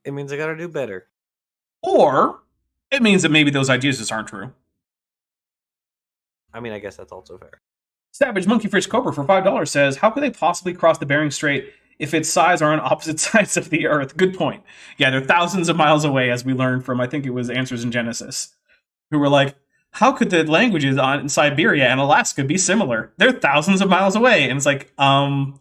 It means I gotta do better. Or it means that maybe those ideas just aren't true. I mean, I guess that's also fair. Savage Monkey Fish Cobra for $5 says, how could they possibly cross the Bering Strait if its sides are on opposite sides of the Earth? Good point. Yeah, they're thousands of miles away, as we learned from, I think it was Answers in Genesis, who were like, how could the languages in Siberia and Alaska be similar? They're thousands of miles away. And it's like, wow.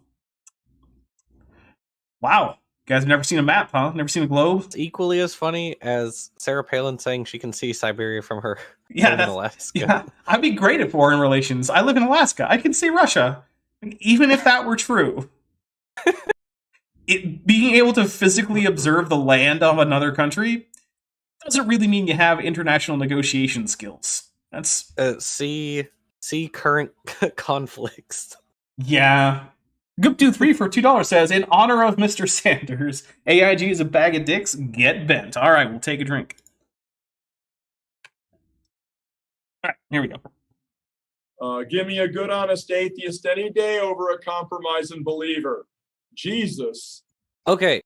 You guys have never seen a map, huh? Never seen a globe? It's equally as funny as Sarah Palin saying she can see Siberia from her Yeah, home in Alaska. Yeah, I'd be great at foreign relations. I live in Alaska. I can see Russia. Even if that were true. Being able to physically observe the land of another country doesn't really mean you have international negotiation skills. That's see current conflicts. yeah. Goop23 for $2 says, in honor of Mr. Sanders, AIG is a bag of dicks, get bent. All right, we'll take a drink. All right, here we go. Give me a good, honest atheist any day over a compromising believer. Jesus. Okay,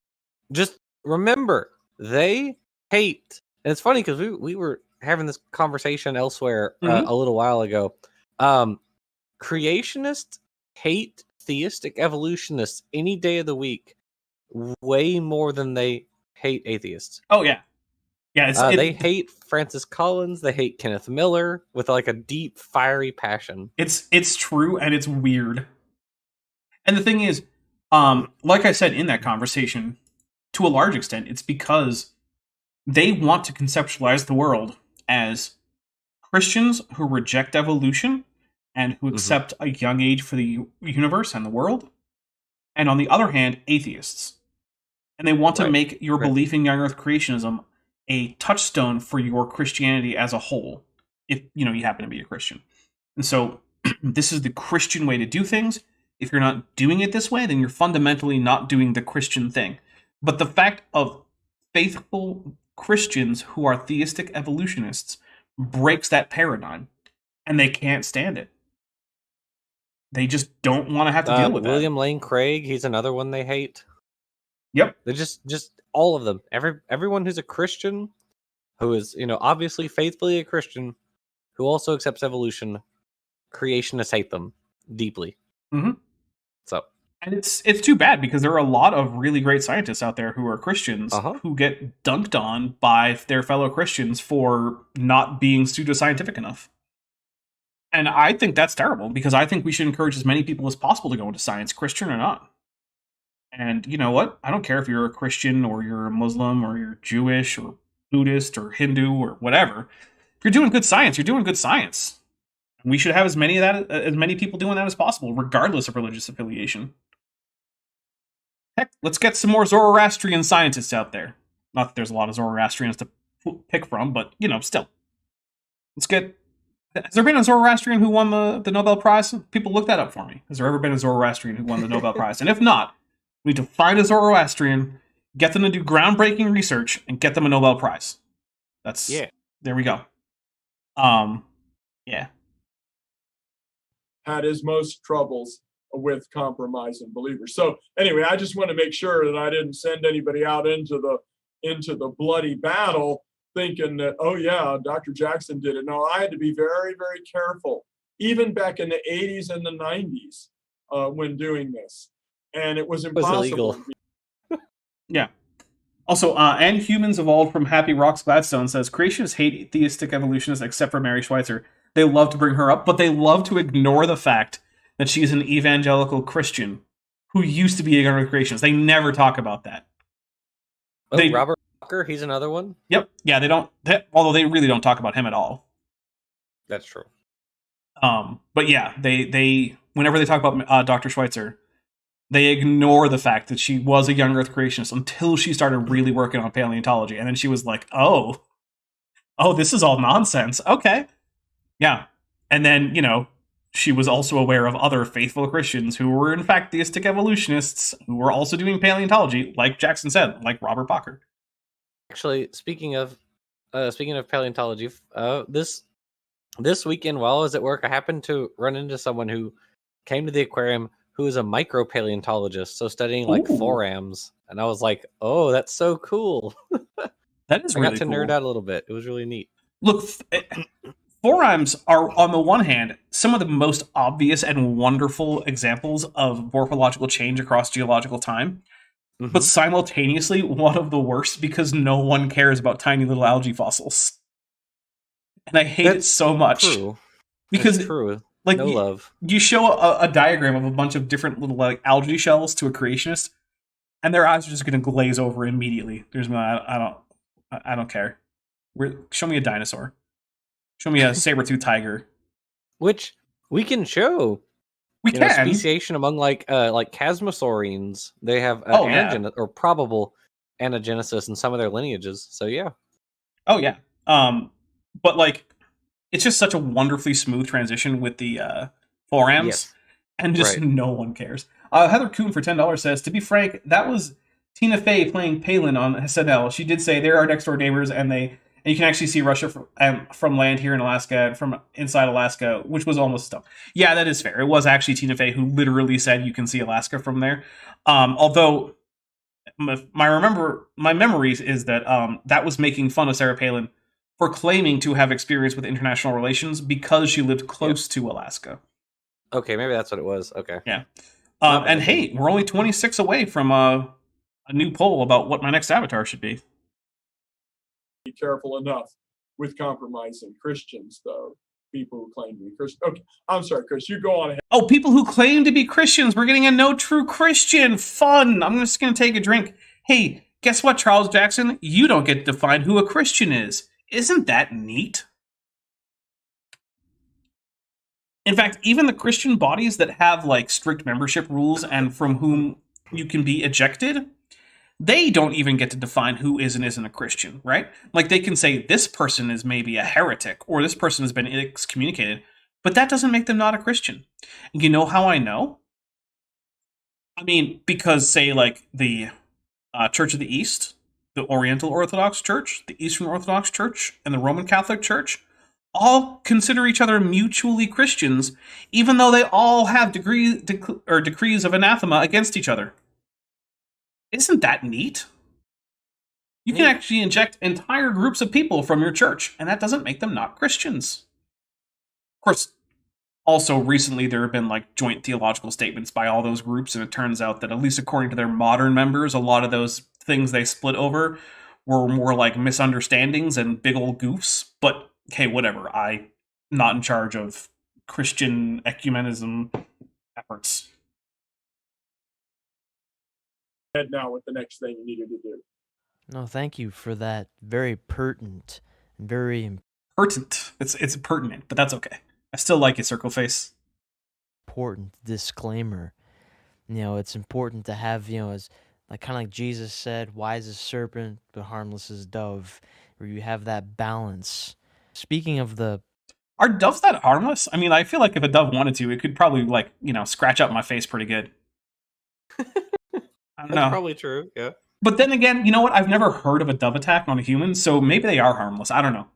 just remember, they hate, and it's funny because we were having this conversation elsewhere a little while ago. Creationists hate theistic evolutionists any day of the week way more than they hate atheists. Oh, yeah. Yeah, they hate Francis Collins. They hate Kenneth Miller with like a deep, fiery passion. It's true, and it's weird. And the thing is, like I said in that conversation, to a large extent, it's because they want to conceptualize the world as Christians who reject evolution and who accept a young age for the universe and the world, and on the other hand, atheists. And they want to make your belief in young Earth creationism a touchstone for your Christianity as a whole, if you happen to be a Christian. And so this is the Christian way to do things. If you're not doing it this way, then you're fundamentally not doing the Christian thing. But the fact of faithful Christians who are theistic evolutionists breaks that paradigm, and they can't stand it. They just don't want to have to deal with William Lane Craig, he's another one they hate. Yep. They just all of them. Everyone who's a Christian, who is, obviously faithfully a Christian, who also accepts evolution, creationists hate them deeply. Mm-hmm. So, and it's too bad because there are a lot of really great scientists out there who are Christians who get dunked on by their fellow Christians for not being pseudoscientific enough. And I think that's terrible because I think we should encourage as many people as possible to go into science, Christian or not. And you know what? I don't care if you're a Christian or you're a Muslim or you're Jewish or Buddhist or Hindu or whatever. If you're doing good science, you're doing good science. And we should have as many people doing that as possible, regardless of religious affiliation. Heck, let's get some more Zoroastrian scientists out there. Not that there's a lot of Zoroastrians to pick from, but still. Let's get. Has there been a Zoroastrian who won the Nobel Prize? People look that up for me. Has there ever been a Zoroastrian who won the Nobel Prize? And if not, we need to find a Zoroastrian, get them to do groundbreaking research, and get them a Nobel Prize. There we go. Yeah. Had his most troubles with compromising believers. So anyway, I just want to make sure that I didn't send anybody out into the bloody battle thinking that, oh yeah, Dr. Jackson did it. No, I had to be very, very careful, even back in the 80s and the 90s when doing this. And it was impossible. Yeah. Also, and humans evolved from Happy Rocks Gladstone says, creationists hate theistic evolutionists except for Mary Schweitzer. They love to bring her up, but they love to ignore the fact that she is an evangelical Christian who used to be a young Earth creationist. They never talk about that. Robert Walker, he's another one? Yep. Yeah, although they really don't talk about him at all. That's true. But yeah, they whenever they talk about Dr. Schweitzer, they ignore the fact that she was a young Earth creationist until she started really working on paleontology. And then she was like, oh, this is all nonsense. Okay. Yeah. And then, she was also aware of other faithful Christians who were in fact theistic evolutionists who were also doing paleontology, like Jackson said, like Robert Bacher. Actually, speaking of paleontology, this weekend while I was at work, I happened to run into someone who came to the aquarium who is a micropaleontologist, so studying like forams, and I was like, "Oh, that's so cool!" That is I really got to cool. nerd out a little bit. It was really neat. Look, forams are, on the one hand, some of the most obvious and wonderful examples of morphological change across geological time, but simultaneously one of the worst because no one cares about tiny little algae fossils. And I hate it so much. True. Because That's true. Like, no love. You show a diagram of a bunch of different little algae shells to a creationist, and their eyes are just going to glaze over immediately. I don't care. Show me a dinosaur. Show me a saber-toothed tiger. Which we can show. We You know, can. speciation among like chasmosaurines, they have Oh, yeah. or probable anagenesis in some of their lineages. So yeah, Oh yeah. But like, it's just such a wonderfully smooth transition with the forams, yes, and just right. no one cares. Heather Kuhn for $10 says, to be frank, that was Tina Fey playing Palin on SNL. She did say they're our next door neighbors, and you can actually see Russia from land here in Alaska and from inside Alaska, which was almost stuff. Yeah, that is fair. It was actually Tina Fey who literally said you can see Alaska from there. Although my memories is that that was making fun of Sarah Palin for claiming to have experience with international relations because she lived close to Alaska. Okay, maybe that's what it was. Okay. Yeah. And hey, we're only 26 away from a new poll about what my next avatar should be. Be careful enough with compromising Christians, though. People who claim to be Christian. Okay, I'm sorry, Chris. You go on ahead. Oh, people who claim to be Christians. We're getting a no true Christian. Fun. I'm just going to take a drink. Hey, guess what, Charles Jackson? You don't get to define who a Christian is. Isn't that neat? In fact, even the Christian bodies that have like strict membership rules and from whom you can be ejected, they don't even get to define who is and isn't a Christian, right? Like they can say this person is maybe a heretic or this person has been excommunicated, but that doesn't make them not a Christian. And you know how I know? I mean, because say like the Church of the East, the Oriental Orthodox Church, the Eastern Orthodox Church, and the Roman Catholic Church all consider each other mutually Christians, even though they all have decrees of anathema against each other. Isn't that neat? You can actually inject entire groups of people from your church, and that doesn't make them not Christians. Of course, also recently there have been like joint theological statements by all those groups, and it turns out that at least according to their modern members, a lot of those things they split over were more like misunderstandings and big old goofs. But hey, whatever. I'm not in charge of Christian ecumenism efforts. Head now with the next thing you needed to do. No, thank you for that very pertinent and very Pertinent. It's pertinent, but that's okay. I still like it, Circle Face. important disclaimer. You know, it's important to have, you know, as like kind of like Jesus said, wise as serpent, but harmless as dove, where you have that balance. Speaking of the Are doves that harmless? I mean, I feel like if a dove wanted to, it could probably like, scratch up my face pretty good. I don't know. That's probably true. Yeah. But then again, you know what? I've never heard of a dove attack on a human, so maybe they are harmless. I don't know.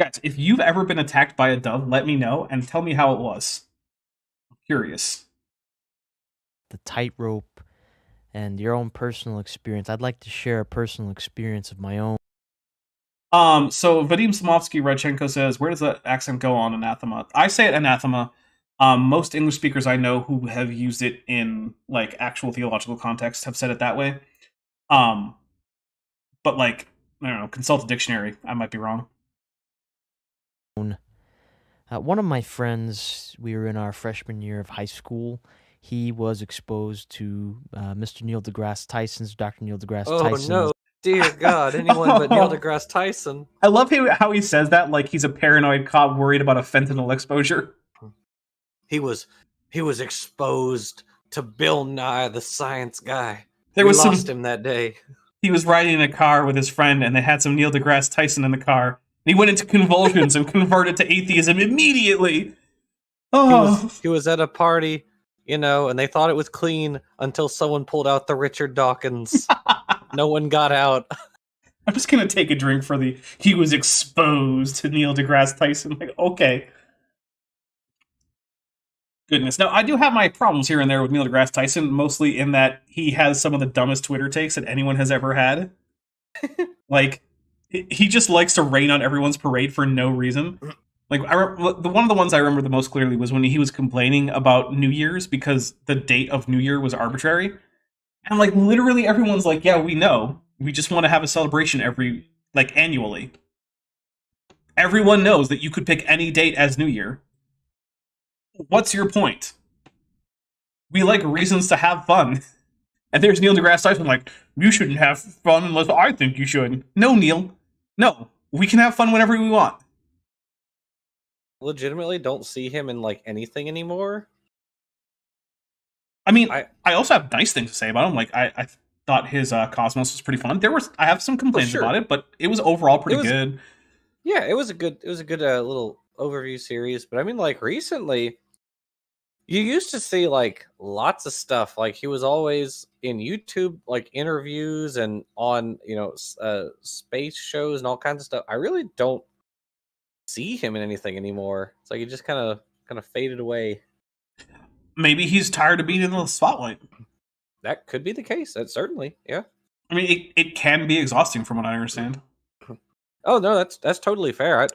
Guys, if you've ever been attacked by a dove, let me know and tell me how it was. I'm curious. the tightrope and your own personal experience, I'd like to share a personal experience of my own. So Vadim Samovsky Radchenko says, where does that accent go on anathema? I say it anathema. Most English speakers I know who have used it in like actual theological context have said it that way. But like, I don't know, consult a dictionary. I might be wrong. One of my friends, we were in our freshman year of high school. He was exposed to Mr. Neil deGrasse Tyson's, Dr. Neil deGrasse Tyson's. Oh no, dear God! Anyone but Neil deGrasse Tyson. I love how he says that like he's a paranoid cop worried about a fentanyl exposure. He was exposed to Bill Nye, the science guy. We lost him that day. He was riding in a car with his friend, and they had some Neil deGrasse Tyson in the car. And he went into convulsions and converted to atheism immediately. Oh, He was at a party, and they thought it was clean until someone pulled out the Richard Dawkins. No one got out. I'm just gonna take a drink for he was exposed to Neil deGrasse Tyson. Like, okay. Goodness. Now, I do have my problems here and there with Neil deGrasse Tyson, mostly in that he has some of the dumbest Twitter takes that anyone has ever had. Like, he just likes to rain on everyone's parade for no reason. Like, one of the ones I remember the most clearly was when he was complaining about New Year's because the date of New Year was arbitrary. And, like, literally everyone's like, yeah, we know. We just want to have a celebration annually. Everyone knows that you could pick any date as New Year. What's your point? We like reasons to have fun. And there's Neil deGrasse Tyson like, you shouldn't have fun unless I think you should. No, Neil. No. We can have fun whenever we want. Legitimately don't see him in like anything anymore. I mean, I also have nice things to say about him. Like I thought his Cosmos was pretty fun. I have some complaints sure. about it, but it was overall pretty good. Yeah, it was a good little overview series. But I mean, like recently, you used to see like lots of stuff. Like he was always in YouTube, like interviews and on space shows and all kinds of stuff. I really don't see him in anything anymore. It's like he just kind of faded away. Maybe he's tired of being in the spotlight. That could be the case. That certainly, yeah. I mean, it can be exhausting from what I understand. Oh no, that's totally fair.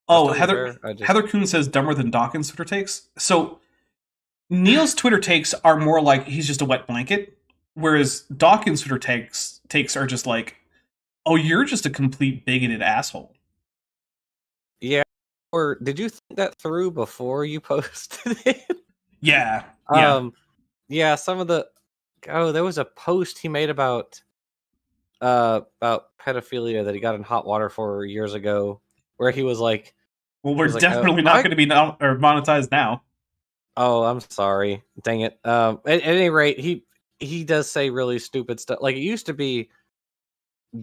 Totally Heather fair. Heather Kuhn says dumber than Dawkins' Twitter takes. So Neil's Twitter takes are more like he's just a wet blanket, whereas Dawkins' Twitter takes are just like, oh, you're just a complete bigoted asshole. Yeah. Or did you think that through before you posted it? Yeah. Yeah, some of the there was a post he made about pedophilia that he got in hot water for years ago, where he was like, well, we're definitely not going to be monetized now. Oh, I'm sorry. Dang it. At any rate, he does say really stupid stuff. Like it used to be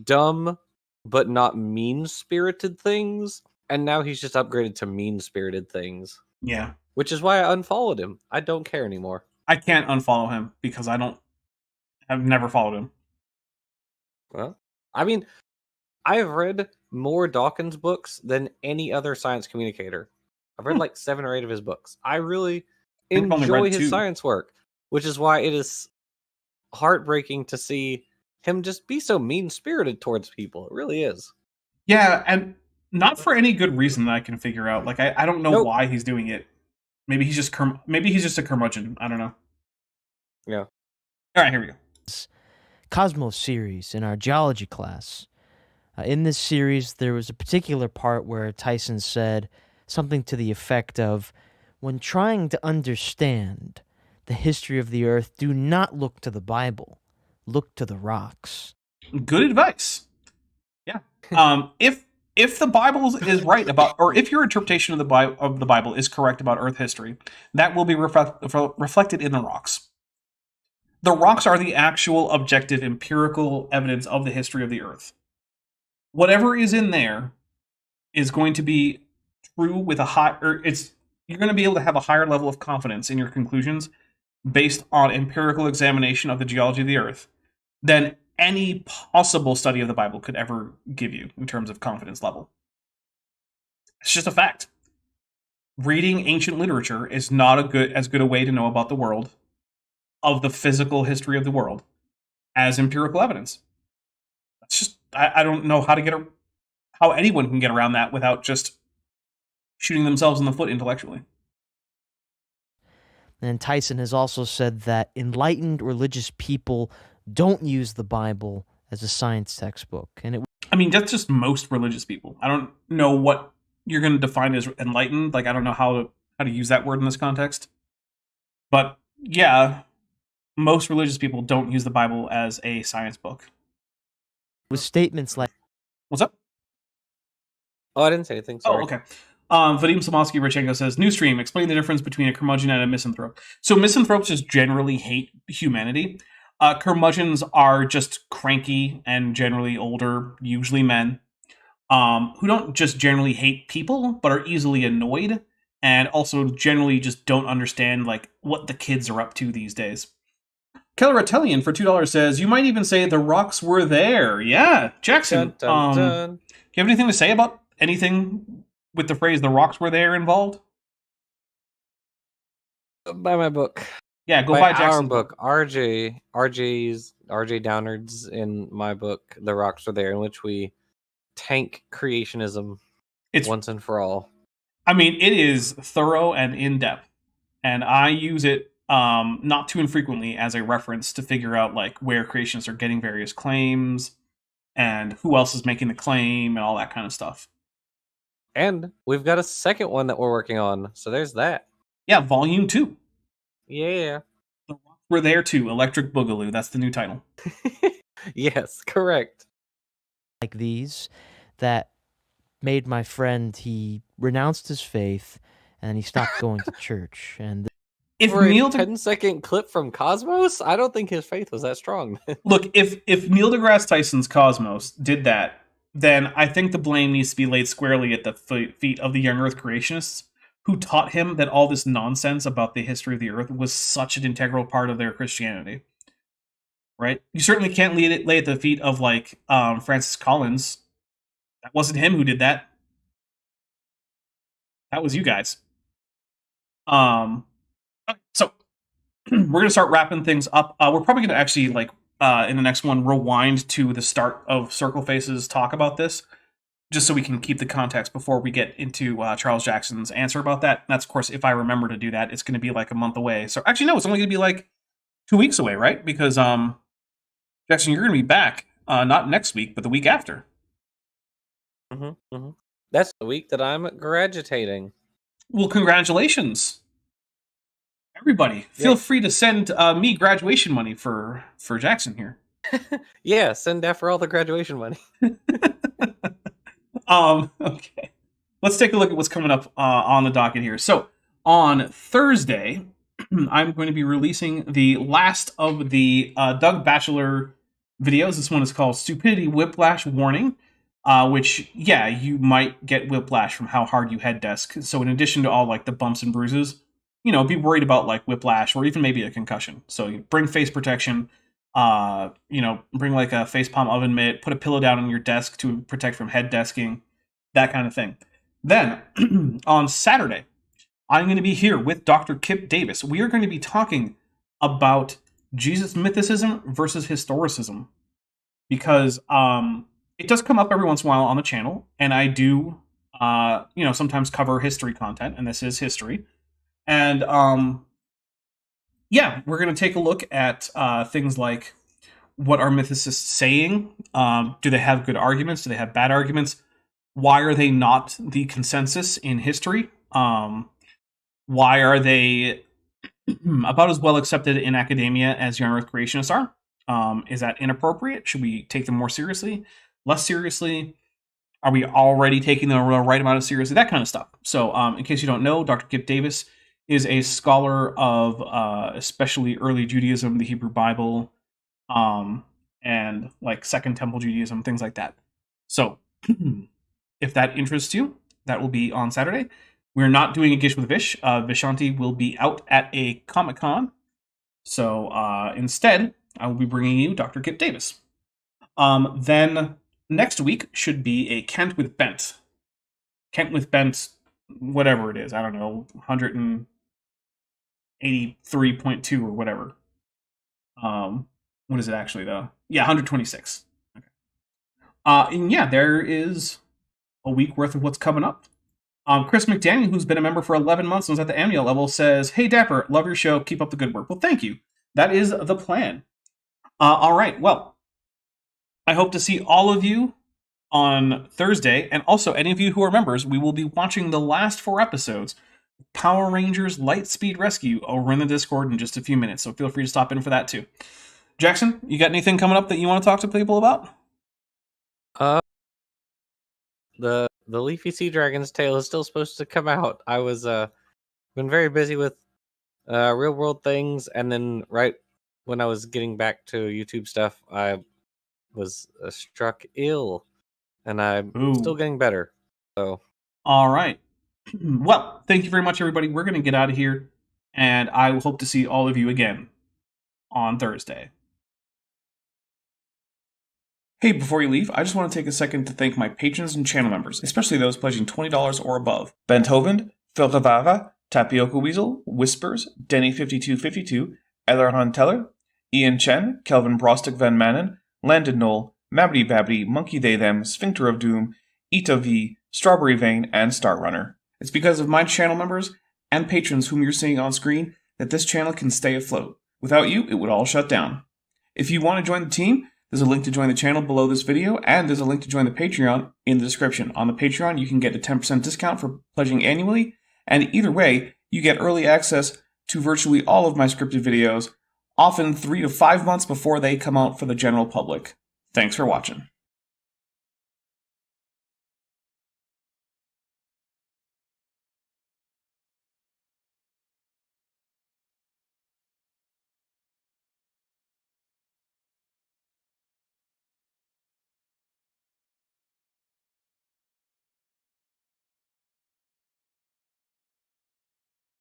dumb but not mean-spirited things, and now he's just upgraded to mean-spirited things. Yeah. Which is why I unfollowed him. I don't care anymore. I can't unfollow him because I've never followed him. Well, I mean, I've read more Dawkins books than any other science communicator. I've read like 7 or 8 of his books. I really enjoy his science work, which is why it is heartbreaking to see him just be so mean-spirited towards people. It really is. Yeah, and not for any good reason that I can figure out. Like I don't know why he's doing it. Maybe he's just a curmudgeon. I don't know. Yeah. All right, here we go. Cosmos series in our geology class. In this series, there was a particular part where Tyson said something to the effect of, when trying to understand the history of the Earth, do not look to the Bible. Look to the rocks. Good advice. Yeah. If the Bible is right about, or if your interpretation of the Bible is correct about Earth history, that will be reflected in the rocks. The rocks are the actual objective empirical evidence of the history of the Earth. Whatever is in there is going to be true with you're going to be able to have a higher level of confidence in your conclusions based on empirical examination of the geology of the Earth than any possible study of the Bible could ever give you in terms of confidence level. It's just a fact. Reading ancient literature is not as good a way to know about the world, of the physical history of the world, as empirical evidence. That's just, I don't know how anyone can get around that without just shooting themselves in the foot intellectually. And Tyson has also said that enlightened religious people don't use the Bible as a science textbook. And I mean, that's just most religious people. I don't know what you're going to define as enlightened. Like, I don't know how to use that word in this context. But yeah, most religious people don't use the Bible as a science book. With statements like... What's up? Oh, I didn't say anything. Sorry. Oh, okay. Vadim Samosky Richenko says, new stream, explain the difference between a curmudgeon and a misanthrope. So misanthropes just generally hate humanity. Curmudgeons are just cranky and generally older, usually men, who don't just generally hate people, but are easily annoyed, and also generally just don't understand like what the kids are up to these days. Keller Retelian for $2 says, you might even say the rocks were there. Yeah, Jackson. Dun, dun, dun. Do you have anything to say about anything with the phrase the rocks were there involved? Buy my book. Yeah, go buy Jackson's our book. RJ Downard's in my book, The Rocks Are There, in which we tank creationism once and for all. I mean, it is thorough and in-depth, and I use it not too infrequently as a reference to figure out like where creationists are getting various claims and who else is making the claim and all that kind of stuff. And we've got a second one that we're working on, so there's that. Yeah, Volume 2. Yeah. The Rocks Were There Too, Electric Boogaloo. That's the new title. Yes, correct. Like these that made my friend, he renounced his faith and he stopped going to church. And if For a Neil 10-second clip from Cosmos, I don't think his faith was that strong. Look, if Neil deGrasse Tyson's Cosmos did that, then I think the blame needs to be laid squarely at the feet of the young Earth creationists, who taught him that all this nonsense about the history of the Earth was such an integral part of their Christianity. Right? You certainly can't lay at the feet of, like, Francis Collins. That wasn't him who did that. That was you guys. So we're going to start wrapping things up. We're probably going to actually, like, in the next one, rewind to the start of Circle Face's talk about this, just so we can keep the context before we get into Charles Jackson's answer about that. And that's, of course, if I remember to do that, it's going to be like a month away. So actually, no, it's only going to be like 2 weeks away, right? Because Jackson, you're going to be back not next week, but the week after. That's the week that I'm graduating. Well, congratulations, everybody. Feel free to send me graduation money for Jackson here. Yeah, send after all the graduation money. Okay. Let's take a look at what's coming up on the docket here. So, on Thursday, I'm going to be releasing the last of the Doug Batchelor videos. This one is called Stupidity Whiplash Warning, which, yeah, you might get whiplash from how hard you head desk. So in addition to all, like, the bumps and bruises, you know, be worried about, like, whiplash or even maybe a concussion. So you bring face protection, you know, bring, like, a facepalm oven mitt, put a pillow down on your desk to protect from head desking, that kind of thing. Then, on Saturday, I'm going to be here with Dr. Kip Davis. We are going to be talking about Jesus mythicism versus historicism, because it does come up every once in a while on the channel, and I do, you know, sometimes cover history content, and this is history. And yeah, we're going to take a look at things like, what are mythicists saying? Do they have good arguments? Do they have bad arguments? Why are they not the consensus in history? Why are they about as well accepted in academia as young Earth creationists are? Is that inappropriate? Should we take them more seriously? Less seriously? Are we already taking the right amount of seriously? That kind of stuff. So in case you don't know, Dr. Kip Davis is a scholar of especially early Judaism, the Hebrew Bible, and like Second Temple Judaism, things like that. So if that interests you, that will be on Saturday. We're not doing a Gish with Vish. Vishanti will be out at a Comic-Con. So instead, I will be bringing you Dr. Kip Davis. Then next week should be a Kent with Bent. Kent with Bent, whatever it is. I don't know, 183.2 or whatever. What is it actually, though? Yeah, 126. Okay. And yeah, there is a week worth of what's coming up. Chris McDaniel, who's been a member for 11 months and was at the Amniel level, says, "Hey, Dapper, love your show. Keep up the good work." Well, thank you. That is the plan. All right, well, I hope to see all of you on Thursday, and also any of you who are members. We will be watching the last 4 episodes of Power Rangers Lightspeed Rescue over in the Discord in just a few minutes, so feel free to stop in for that too. Jackson, you got anything coming up that you want to talk to people about? The Leafy Sea Dragon's Tale is still supposed to come out. I was been very busy with real world things, and then right when I was getting back to YouTube stuff, I was struck ill, and I'm still getting better. So, all right. Well, thank you very much, everybody. We're going to get out of here, and I will hope to see all of you again on Thursday. Hey, before you leave, I just want to take a second to thank my patrons and channel members, especially those pledging $20 or above. Benthoven, Filtavava, Tapioca Weasel, Whispers, Denny5252, Ellerhan Teller, Ian Chen, Kelvin Brostic Van Manen, Landon Knoll, Mabbity Babbity, Monkey They Them, Sphincter of Doom, Ita V, Strawberry Vein, and Star Runner. It's because of my channel members and patrons whom you're seeing on screen that this channel can stay afloat. Without you, it would all shut down. If you want to join the team, there's a link to join the channel below this video, and there's a link to join the Patreon in the description. On the Patreon, you can get a 10% discount for pledging annually, and either way, you get early access to virtually all of my scripted videos, often 3 to 5 months before they come out for the general public. Thanks for watching.